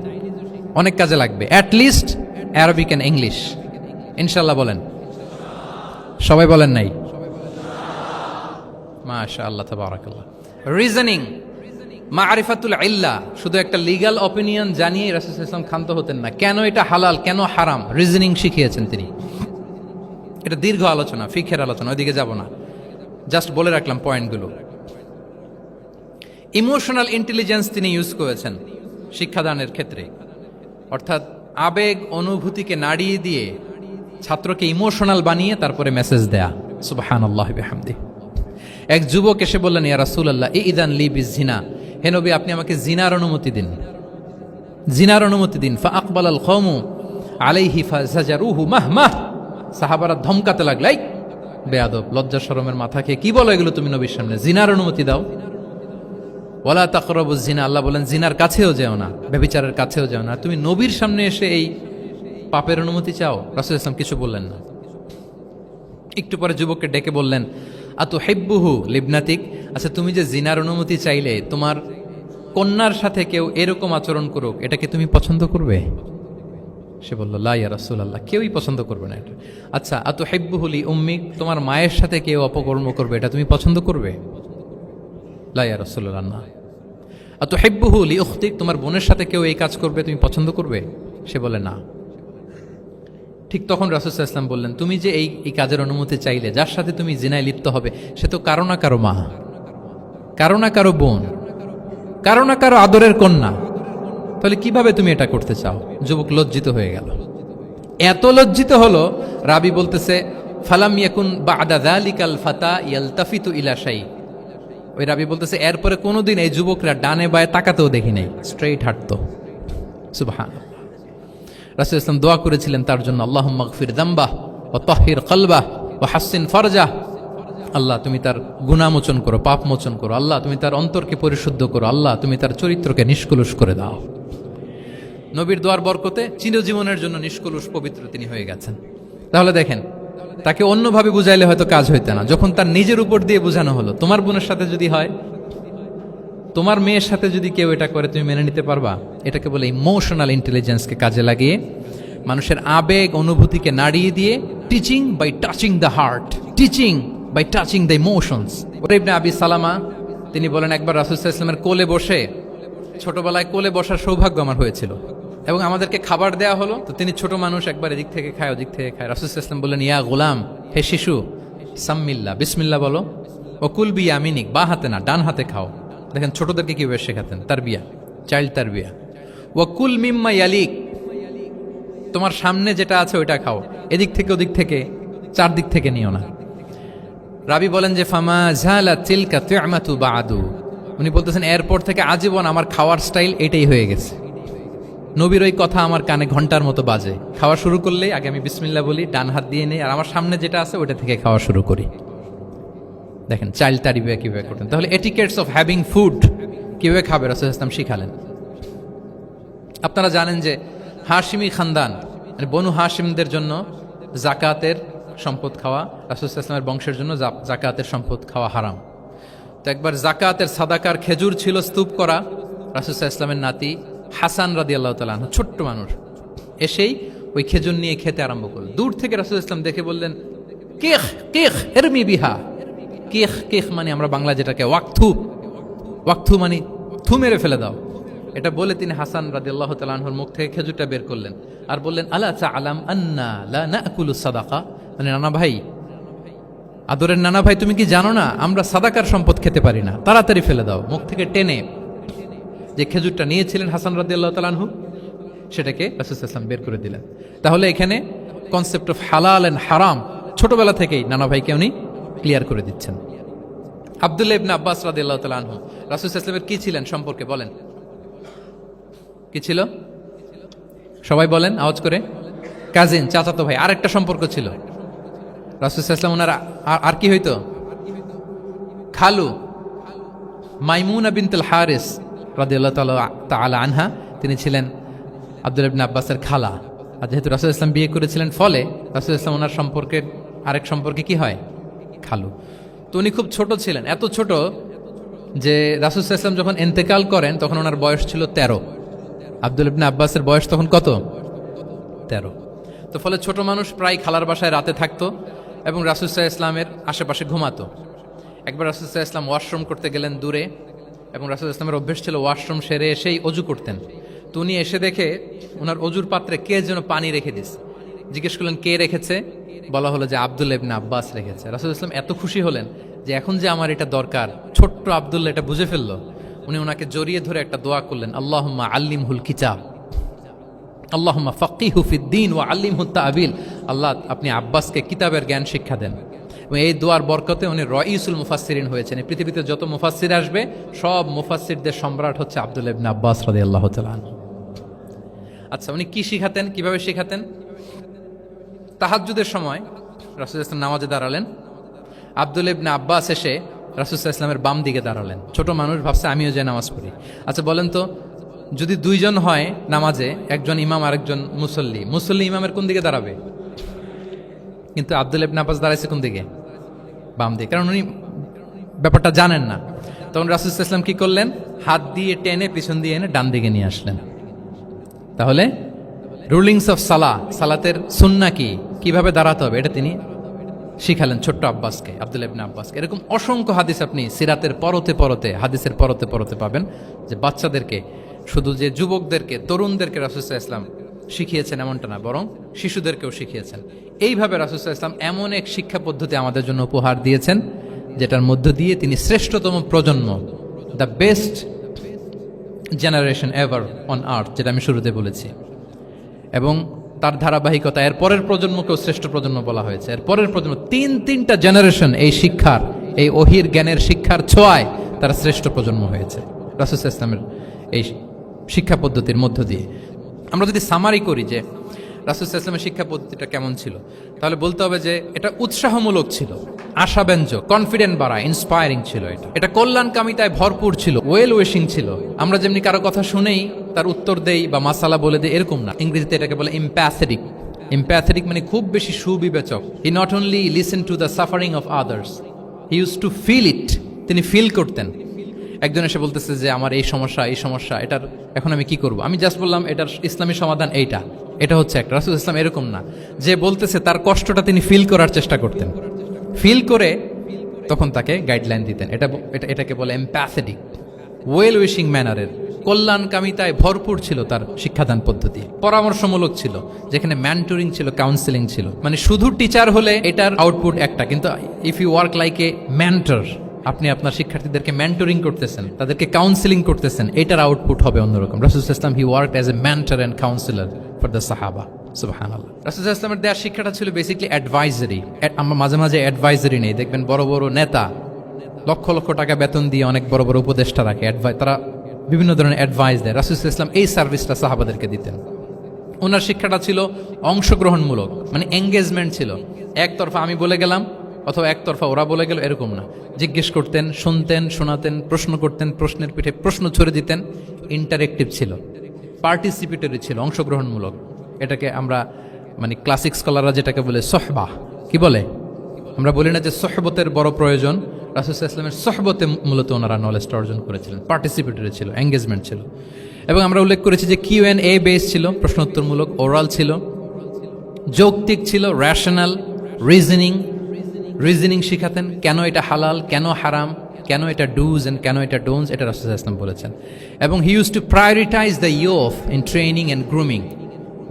অনেক কাজে লাগবে। অ্যাটলিস্ট অ্যারাবিক এন্ড ইংলিশ, ইনশাল্লাহ বলেন। সবাই বলেন নাই? মাশাআল্লাহ, তাবারাকাল্লাহ। রিজনিং, মারিফাতুল ইল্লা, শুধু একটা লিগ্যাল অপিনিয়ন জানিয়ে রাসূল সাল্লাল্লাহু আলাইহি ওয়াসাল্লাম ক্ষান্ত হতেন না। কেন এটা হালাল, কেন হারাম, রিজনিং শিখিয়েছেন তিনি। এটা দীর্ঘ আলোচনা, ফিকহের আলোচনা, ওইদিকে যাব না, জাস্ট বলে রাখলাম পয়েন্টগুলো। ইমোশনাল ইন্টেলিজেন্স তিনি ইউজ করেছেন শিক্ষাদানের ক্ষেত্রে, অর্থাৎ আবেগ অনুভূতিকে নাড়িয়ে দিয়ে ছাত্রকে ইমোশনাল বানিয়ে তারপরে মেসেজ দেয়া। সুবহানাল্লাহি বিহামদিহি। এক যুবক এসে বললেন, ইয়া রাসূলুল্লাহ ইদান লি বিজিনা, হে নবী আপনি আমাকে জিনার অনুমতি দিন, জিনার অনুমতি দিন। ফা আকবালাল কওমু আলাইহি ফাজাজারুহু মাহমাহ, সাহাবারা ধমকাতে লাগলাই, বেয়াদব, লজ্জা শরমের মাথা খেয়ে কি বলো এগুলো তুমি নবীর সামনে, জিনার অনুমতি দাও। ওয়ালা তাকরাবুজ জিনা, আল্লাহ বলেন জিনার কাছেও যেও না, ব্যভিচারের কাছেও যেও না। তুমি নবীর সামনে এসে এই পাপের অনুমতি চাও? রাসূল ইসলাম কিছু বললেন না। একটু পরে যুবককে ডেকে বললেন, আতু হিব্বুহু লিবনাতিক, আচ্ছা তুমি যে জিনার অনুমতি চাইলে তোমার কন্যার সাথে কেউ এরকম আচরণ করুক, এটাকে তুমি পছন্দ করবে? সে বলল, লা ইয়া রাসূলুল্লাহ, কেউই পছন্দ করবে না এটা। আচ্ছা, আতু হিব্বুহু লি উম্মিক, তোমার মায়ের সাথে কেউ অপকর্ম করবে, এটা তুমি পছন্দ করবে? লা ইয়া রাসূলুল্লাহ, না। আতু হিব্বুহু লি উখতিক, তোমার বোনের সাথে কেউ এই কাজ করবে, তুমি পছন্দ করবে? সে বলে না। ঠিক তখন রাসূল সাল্লাল্লাহু আলাইহি ওয়াসাল্লাম বললেন, তুমি যে এই কাজের অনুমতি চাইলে, যার সাথে তুমি জিনায় লিপ্ত হবে, সে তো কারো না কারো মা, কারো না কারো বোন, কারো না কারো আদরের কন্যা, তাহলে কিভাবে তুমি এটা করতে চাও? যুবক লজ্জিত হয়ে গেল। এত লজ্জিত হলো, রাবি বলতেছে, ফালাম ইয়াকুন বা'দা যালিকাল ফাতা ইয়ালতাফিতু ইলা শাই, ওই রাবি বলতেছে এরপরে কোনোদিন এই যুবকরা ডানে বায়ে তাকাতেও দেখি নাই, স্ট্রেইট হাঁটতো। সুবহানাল্লাহ। রাসূল ইসলাম দোয়া করেছিলেন তার জন্য, আল্লাহুম্মা গফির যামবাহ ওয়া তাহহির কলবাহ ওয়া হাসসিন ফারজাহ, আল্লাহ তুমি তার গুনাহ মোচন করো, পাপ মোচন করো, আল্লাহ তুমি তার অন্তরকে পরিশুদ্ধ করো, আল্লাহ তুমি তার চরিত্রকে নিষ্কলুষ করে দাও। নবীর দোয়ার বরকতে চিরজীবনের জন্য নিষ্কলুষ পবিত্র তিনি হয়ে গেছেন। তাহলে দেখেন, তাকে অন্যভাবে বুঝাইলে হয়তো কাজ হইতে না, যখন তার নিজের উপর দিয়ে বোঝানো হলো। তোমার বোনের সাথে যদি হয়, তোমার মেয়ের সাথে যদি কেউ এটা করে, তুমি মেনে নিতে পারবা? এটাকে বলে ইমোশনাল ইন্টেলিজেন্সকে কাজে লাগিয়ে, মানুষের আবেগ অনুভূতিকে নাড়িয়ে দিয়ে, teaching by touching the heart, teaching by touching the emotions. Ibn Abi Salama তিনি বলেন, একবার রাসূল সাল্লাল্লাহু আলাইহি ওয়াসাল্লামের কোলে বসে, ছোটবেলায় কোলে বসার সৌভাগ্য আমার হয়েছিল, এবং আমাদেরকে খাবার দেয়া হলো, তো তিনি ছোট মানুষ, একবার এদিক থেকে খায় ওদিক থেকে খায়। রাসূল সাল্লাল্লাহু আলাইহি ওয়াসাল্লাম বললেন, ইয়া গোলাম, হে শিশু, সাম্মিল্লাহ, বিসমিল্লাহ বলো, ও কুল বিয়ামিনিক, বা হাতে না ডান হাতে খাও। দেখেন ছোটদেরকে কিভাবে শেখাতেন, তারবিয়া, চাইল্ড তারবিয়া। ওয়া কুল মিম্মা ইয়ালিক, তোমার সামনে যেটা আছে ওইটা খাও, এদিক থেকে ওদিক থেকে চারদিক থেকে নিও না। রাবি বলেন যে ফামা ঝালা তিলকা তু'মাতু বাদু, উনি বলতেছেন এরপর থেকে আজীবন আমার খাওয়ার স্টাইল এটাই হয়ে গেছে। নবীর ওই কথা আমার কানে ঘন্টার মতো বাজে, খাওয়া শুরু করলেই আগে আমি বিসমিল্লাহ বলি, ডান হাত দিয়ে নেই, আর আমার সামনে যেটা আছে ওইটা থেকে খাওয়া শুরু করি। দেখেন চাইল্ড তারিবিয়া কিভাবে করতেন। তাহলে এটিকেটস অফ হ্যাভিং ফুড কিভাবে খাবে রাসূল ইসলাম শিখালেন। আপনারা জানেন যে হাশিমি খানদান, মানে বনু হাশিমদের জন্য জাকাতের সম্পদ খাওয়া, রাসূল ইসলামের বংশের জন্য জাকাতের সম্পদ খাওয়া হারাম। তো একবার জাকাতের সাদাকার খেজুর ছিল স্তূপ করা, রাসূল ইসলামের নাতি হাসান রাদিয়াল্লাহু তাআলা আনহু, ছোট্ট মানুষ, এসেই ওই খেজুর নিয়ে খেতে আরম্ভ করলেন। দূর থেকে রাসূল ইসলাম দেখে বললেন, কেখ কেখ এরমি বিহা, কেখ কেখ মানে আমরা বাংলা যেটাকে ওয়াক্থু, ওয়াক্থু মানে থু মেরে ফেলে দাও। এটা বলে তিনি হাসান রাদিয়াল্লাহু তাআলা আনহুর মুখ থেকে খেজুরটা বের করলেন আর বললেন, আলা তা'লাম আন্না লা নাকুলু সাদাকা, মানে নানা ভাই, আদরের নানা ভাই, তুমি কি জানো না আমরা সাদাকার সম্পদ খেতে পারি না, তাড়াতাড়ি ফেলে দাও। মুখ থেকে টেনে যে খেজুরটা নিয়েছিলেন হাসান রাদিয়াল্লাহু তাআলা আনহু, সেটাকে রাসূল সাল্লাল্লাহু আলাইহি ওয়াসাল্লাম বের করে দিলেন। তাহলে এখানে কনসেপ্ট অফ হালাল এন্ড হারাম ছোটবেলা থেকেই নানা ভাইকে উনি ক্লিয়ার করে দিচ্ছেন। আব্দুল্লাহ ইবনে আব্বাস রাদিয়াল্লাহু তাআলা আনহু রাসূল সাল্লাল্লাহু আলাইহি ওয়াসাল্লামের কি ছিলেন সম্পর্কে বলেন, কি ছিল? সবাই বলেন আওয়াজ করে। কাজিন, চাচাতো ভাই। আরেকটা সম্পর্ক ছিল রাসূল সাল্লাল্লাহু আলাইহি ওয়াসাল্লাম ওনার, আর কি হইতো? খালু মাইমুনা বিনতুল হারিস রাদিয়াল্লাহু তাআলা আনহা, তিনি ছিলেন আব্দুল্লাহ ইবনে আব্বাসের খালা। আর যেহেতু রাসূল ইসলাম বিয়ে করেছিলেন, ফলে রাসূল ইসলাম ওনার সম্পর্কের আরেক সম্পর্কে কি হয়? খালু। তো উনি খুব ছোট ছিলেন, এত ছোট যে রাসূল ইসলাম যখন ইন্তেকাল করেন তখন ওনার বয়স ছিল 13। আব্দুল্লাহ ইবনে আব্বাসের বয়স তখন কত? 13। তো ফলে ছোট মানুষ প্রায় খালার বাসায় রাতে থাকতো এবং রাসূল ইসলামের আশেপাশে ঘুমাতো। একবার রাসূল ইসলাম ওয়াশরুম করতে গেলেন দূরে, এবং রাসূল ইসলামের অভ্যেস ছিল ওয়াশরুম সেরে এসেই অজু করতেন। তো উনি এসে দেখে ওনার অজুর পাত্রে কে যেন পানি রেখে দিস। জিজ্ঞেস করলেন কে রেখেছে? বলা হলো যে আব্দুল্লাহ ইবনে আব্বাস রেখেছে। রাসূল ইসলাম এত খুশি হলেন যে এখন যে আমার এটা দরকার, ছোট্ট আব্দুল্লাহ এটা বুঝে ফেললো। উনি ওনাকে জড়িয়ে ধরে একটা দোয়া করলেন, আল্লাহুম্মা আল্লিমহুল কিতাব, আল্লাহুম্মা ফাক্কিহু ফিদ্দীন ওয়া আল্লিমহু তা'বিল। আল্লাহ আপনি আব্বাসকে কিতাবের জ্ঞান শিক্ষা দেন এবং এই দোয়ার বরকতে উনি রঈসুল মুফাসসিরিন হয়েছেন। এই পৃথিবীতে যত মুফাসসির আসবে সব মুফাসসিরদের সম্রাট হচ্ছে আব্দুল্লাহ ইবনে আব্বাস রাদিয়াল্লাহু তাআলা আনহু। আচ্ছা, উনি কি শিখাতেন, কিভাবে শিখাতেন? তাহাজ্জুদের সময় রাসূলুল্লাহ সাল্লাল্লাহু আলাইহি ওয়াসাল্লাম নামাজে দাঁড়ালেন, আব্দুল্লাহ ইবনে আব্বাস এসে রাসূলুল্লাহ সাল্লাল্লাহু আলাইহি ওয়াসাল্লামের বাম দিকে দাঁড়ালেন। ছোট মানুষ ভাবছে আমিও যে নামাজ পড়ি। আচ্ছা বলেন তো, যদি দুইজন হয় নামাজে, একজন ইমাম আর একজন মুসল্লি, মুসল্লি ইমামের কোন দিকে দাঁড়াবে? কিন্তু আব্দুল্লাহ ইবনে আব্বাস দাঁড়াইছে কোন দিকে? বাম দিকে, কারণ উনি ব্যাপারটা জানেন না। তখন রাসূলুল্লাহ সাল্লাল্লাহু আলাইহি ওয়াসাল্লাম কি করলেন? হাত দিয়ে টেনে পিছন দিয়ে এনে ডান দিকে নিয়ে আসলেন। তাহলে রুলিংস অফ সালাতের সুন্নাহ কি, কিভাবে দাঁড়াতে হবে, এটা তিনি শিখালেন ছোট্ট আব্বাসকে, আব্দুল্লাহ ইবনে আব্বাসকে। এরকম অসংখ্য হাদিস আপনি সিরাতের পরতে পরতে, হাদিসের পরতে পরতে পাবেন, যে বাচ্চাদেরকে, শুধু যে যুবকদেরকে, তরুণদেরকে রাসূলুল্লাহ সাল্লাল্লাহু আলাইহি ওয়াসাল্লাম শিখিয়েছেন এমনটা না, বরং শিশুদেরকেও শিখিয়েছেন। এইভাবে রাসূলুল্লাহ সাল্লাল্লাহু আলাইহি ওয়াসাল্লাম এমন এক শিক্ষা পদ্ধতি আমাদের জন্য উপহার দিয়েছেন, যেটার মধ্য দিয়ে তিনি শ্রেষ্ঠতম প্রজন্ম, the best generation ever on earth, যেটা আমি শুরুতে বলেছি, এবং তার ধারাবাহিকতা এর পরের প্রজন্মকেও শ্রেষ্ঠ প্রজন্ম বলা হয়েছে। এর পরের প্রজন্ম, তিনটা জেনারেশন এই শিক্ষার, এই ওহির জ্ঞানের শিক্ষার ছোঁয়ায় তারা শ্রেষ্ঠ প্রজন্ম হয়েছে রাসূলুল্লাহ সাল্লাল্লাহু আলাইহি ওয়াসাল্লামের এই শিক্ষা পদ্ধতির মধ্য দিয়ে। আমরা যদি সামারি করি যে রাসূলুল্লাহ সাল্লাল্লাহু আলাইহি ওয়াসাল্লামের শিক্ষা পদ্ধতিটা কেমন ছিল, তাহলে বলতে হবে যে এটা উৎসাহমূলক ছিল, আশাব্যঞ্জক, কনফিডেন্ট বাড়ায়, ইন্সপায়ারিং ছিল। এটা কল্যাণকামিতায় ভরপুর ছিল, ওয়েল উইশিং ছিল। আমরা যেমনি কারো কথা শুনেই তার উত্তর দেই বা মাসালা বলে দেই, এরকম না। ইংরেজিতে এটাকে বলে এমপ্যাথেটিক। এমপ্যাথেটিক মানে খুব বেশি সুবিবেচক। He not only listen to the suffering of others, he use to feel it. তিনি ফিল করতেন। একজন এসে বলতেছে যে আমার এই সমস্যা, এটার এখন আমি কি করব? আমি জাস্ট বললাম এটার ইসলামী সমাধান এইটা, এটা হচ্ছে একটা। রাসূলুল্লাহ সাল্লাল্লাহু আলাইহি ওয়াসাল্লাম এরকম না, যে বলতেছে তার কষ্টটা তিনি ফিল করার চেষ্টা করতেন, ফিল করে তখন তাকে গাইডলাইন দিতেন। এটাকে বলে এমপ্যাথেটিক, ওয়েল উইশিং ম্যানারের, কল্যাণকামিতায় ভরপুর ছিল তার শিক্ষাদান পদ্ধতি। পরামর্শমূলক ছিল, যেখানে মেন্টরিং ছিল, কাউন্সেলিং ছিল। মানে শুধু টিচার হলে এটার আউটপুট একটা, কিন্তু if you work like a mentor, আপনি আপনার শিক্ষার্থীদেরকে মেন্টরিং করতেছেন, তাদেরকে কাউন্সেলিং করতেছেন, এটার আউটপুট হবে অন্যরকম। রাসূলুল্লাহ সাল্লাল্লাহু আলাইহি ওয়াসাল্লাম he worked as a mentor and counsellor for the সাহাবা। সুবহানাল্লাহ। রাসূলুল্লাহ সাল্লাল্লাহু আলাইহি ওয়াসাল্লামের দেওয়ার শিক্ষাটা ছিল বেসিক্যালি অ্যাডভাইজারি। আমরা মাঝে মাঝে অ্যাডভাইজারি নেই, দেখবেন বড় বড় নেতা লক্ষ লক্ষ টাকা বেতন দিয়ে অনেক বড় বড় উপদেষ্টা রাখে, তারা বিভিন্ন ধরনের অ্যাডভাইস দেয়। রাসূলুল্লাহ সাল্লাল্লাহু আলাইহি ওয়াসাল্লাম এই সার্ভিসটা সাহাবাদেরকে দিতেন। ওনার শিক্ষাটা ছিল অংশগ্রহণমূলক, মানে এঙ্গেজমেন্ট ছিল। একতরফা আমি বলে গেলাম অথবা একতরফা ওরা বলে গেল, এরকম না। জিজ্ঞেস করতেন, শুনতেন, শোনাতেন, প্রশ্ন করতেন, প্রশ্নের পিঠে প্রশ্ন ছড়ে দিতেন। ইন্টারেক্টিভ ছিল, পার্টিসিপেটরি ছিল, অংশগ্রহণমূলক। এটাকে আমরা মানে ক্লাসিক স্কলাররা যেটাকে বলে সোহবাহ, কি বলে? আমরা বলি না যে সোহবতের বড় প্রয়োজন? রাসূলুল্লাহ সাল্লাল্লাহু আলাইহি ওয়াসাল্লামের সোহবতে মূলত ওনারা নলেজটা অর্জন করেছিলেন। পার্টিসিপেটরি ছিল, এঙ্গেজমেন্ট ছিল। এবং আমরা উল্লেখ করেছি যে Q&A বেস ছিল, প্রশ্নোত্তরমূলক, ওরাল ছিল, যৌক্তিক ছিল, রেশনাল, রিজনিং শিখাতেন। কেন এটা হালাল, কেন হারাম, কেন এটা ডুজ এন্ড কেন এটা ডোন্টস, এটা রাসূলুল্লাহ সাল্লাল্লাহু আলাইহি ওয়াসাল্লাম বলেছেন। এবং he use to prioritise the youth in training and grooming.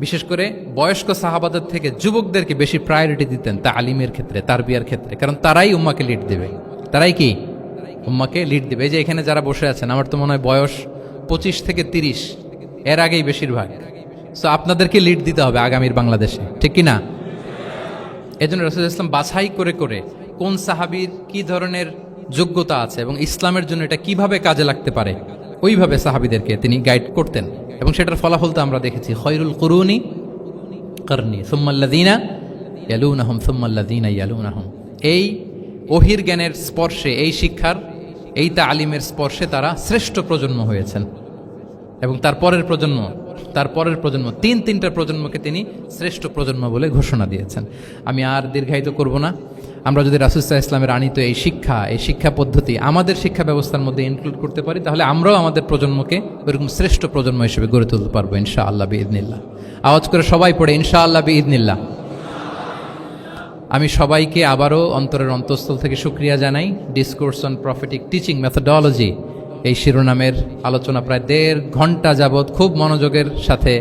বিশেষ করে বয়স্ক সাহাবাদের থেকে যুবকদেরকে বেশি প্রায়োরিটি দিতেন তালিমের ক্ষেত্রে, তারবিয়ার ক্ষেত্রে, কারণ তারাই উম্মাকে লিড দেবে। তারাই কি উম্মাকে লিড দেবে। এই যে এখানে যারা বসে আছেন, আমার তো মনে হয় বয়স 25 থেকে 30, এর আগেই বেশিরভাগ। সো আপনাদেরকে লিড দিতে হবে আগামীর বাংলাদেশে, ঠিক কি না? এজন্য রাসূলুল্লাহ সাল্লাল্লাহু আলাইহি ওয়াসাল্লাম বাছাই করে করে কোন সাহাবীর কি ধরনের যোগ্যতা আছে এবং ইসলামের জন্য এটা কিভাবে কাজে লাগতে পারে, ওইভাবে সাহাবীদেরকে তিনি গাইড করতেন। এবং সেটার ফলাফল তো আমরা দেখেছি, খয়রুল কুরুনি করনি সুম্মাল্লাযীনা ইয়ালুনাহুম সুম্মাল্লাযীনা ইয়ালুনাহুম। এই ওহির জ্ঞানের স্পর্শে, এই শিক্ষার, এই তালিমের স্পর্শে তারা শ্রেষ্ঠ প্রজন্ম হয়েছেন। এবং তার পরের প্রজন্ম, তিনটা প্রজন্মকে তিনি শ্রেষ্ঠ প্রজন্ম বলে ঘোষণা দিয়েছেন। আমি আর দীর্ঘায়িত করব না। আমরা যদি রাসূলুল্লাহ সাল্লাল্লাহু আলাইহি ওয়াসাল্লামের আনিত এই শিক্ষা পদ্ধতি আমাদের শিক্ষা ব্যবস্থার মধ্যে ইনক্লুড করতে পারি, তাহলে আমরাও আমাদের প্রজন্মকে ওইরকম শ্রেষ্ঠ প্রজন্ম হিসেবে গড়ে তুলতে পারবো ইনশাআল্লাহ বিইذনিল্লাহ। আওয়াজ করে সবাই পড়ে ইনশাআল্লাহ বিইذনিল্লাহ। আমি সবাইকে আবারও অন্তরের অন্তঃস্থল থেকে শুকরিয়া জানাই। Discourse on prophetic teaching methodology, এই শিরোনামের আলোচনা প্রায় 1.5 ঘন্টা যাবৎ খুব মনোযোগের সাথে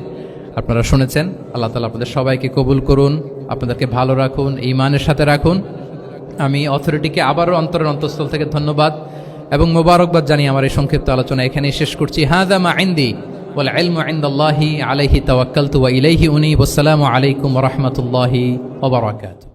আপনারা শুনেছেন। আল্লাহ তাআলা আপনাদের সবাইকে কবুল করুন, আপনাদেরকে ভালো রাখুন, ঈমানের সাথে রাখুন। আমি অথরিটিকে আবারও অন্তরের অন্তঃস্থল থেকে ধন্যবাদ এবং মোবারকবাদ জানিয়ে আমার এই সংক্ষিপ্ত আলোচনা এখানেই শেষ করছি। হাযা মা ইনদি ওয়াল ইলমু ইনদাল্লাহি আলাইহি তাওয়াক্কালতু ওয়া ইলাইহি উনীব। আসসালামু আলাইকুম ওয়া রাহমাতুল্লাহি ওয়া বারাকাতুহু।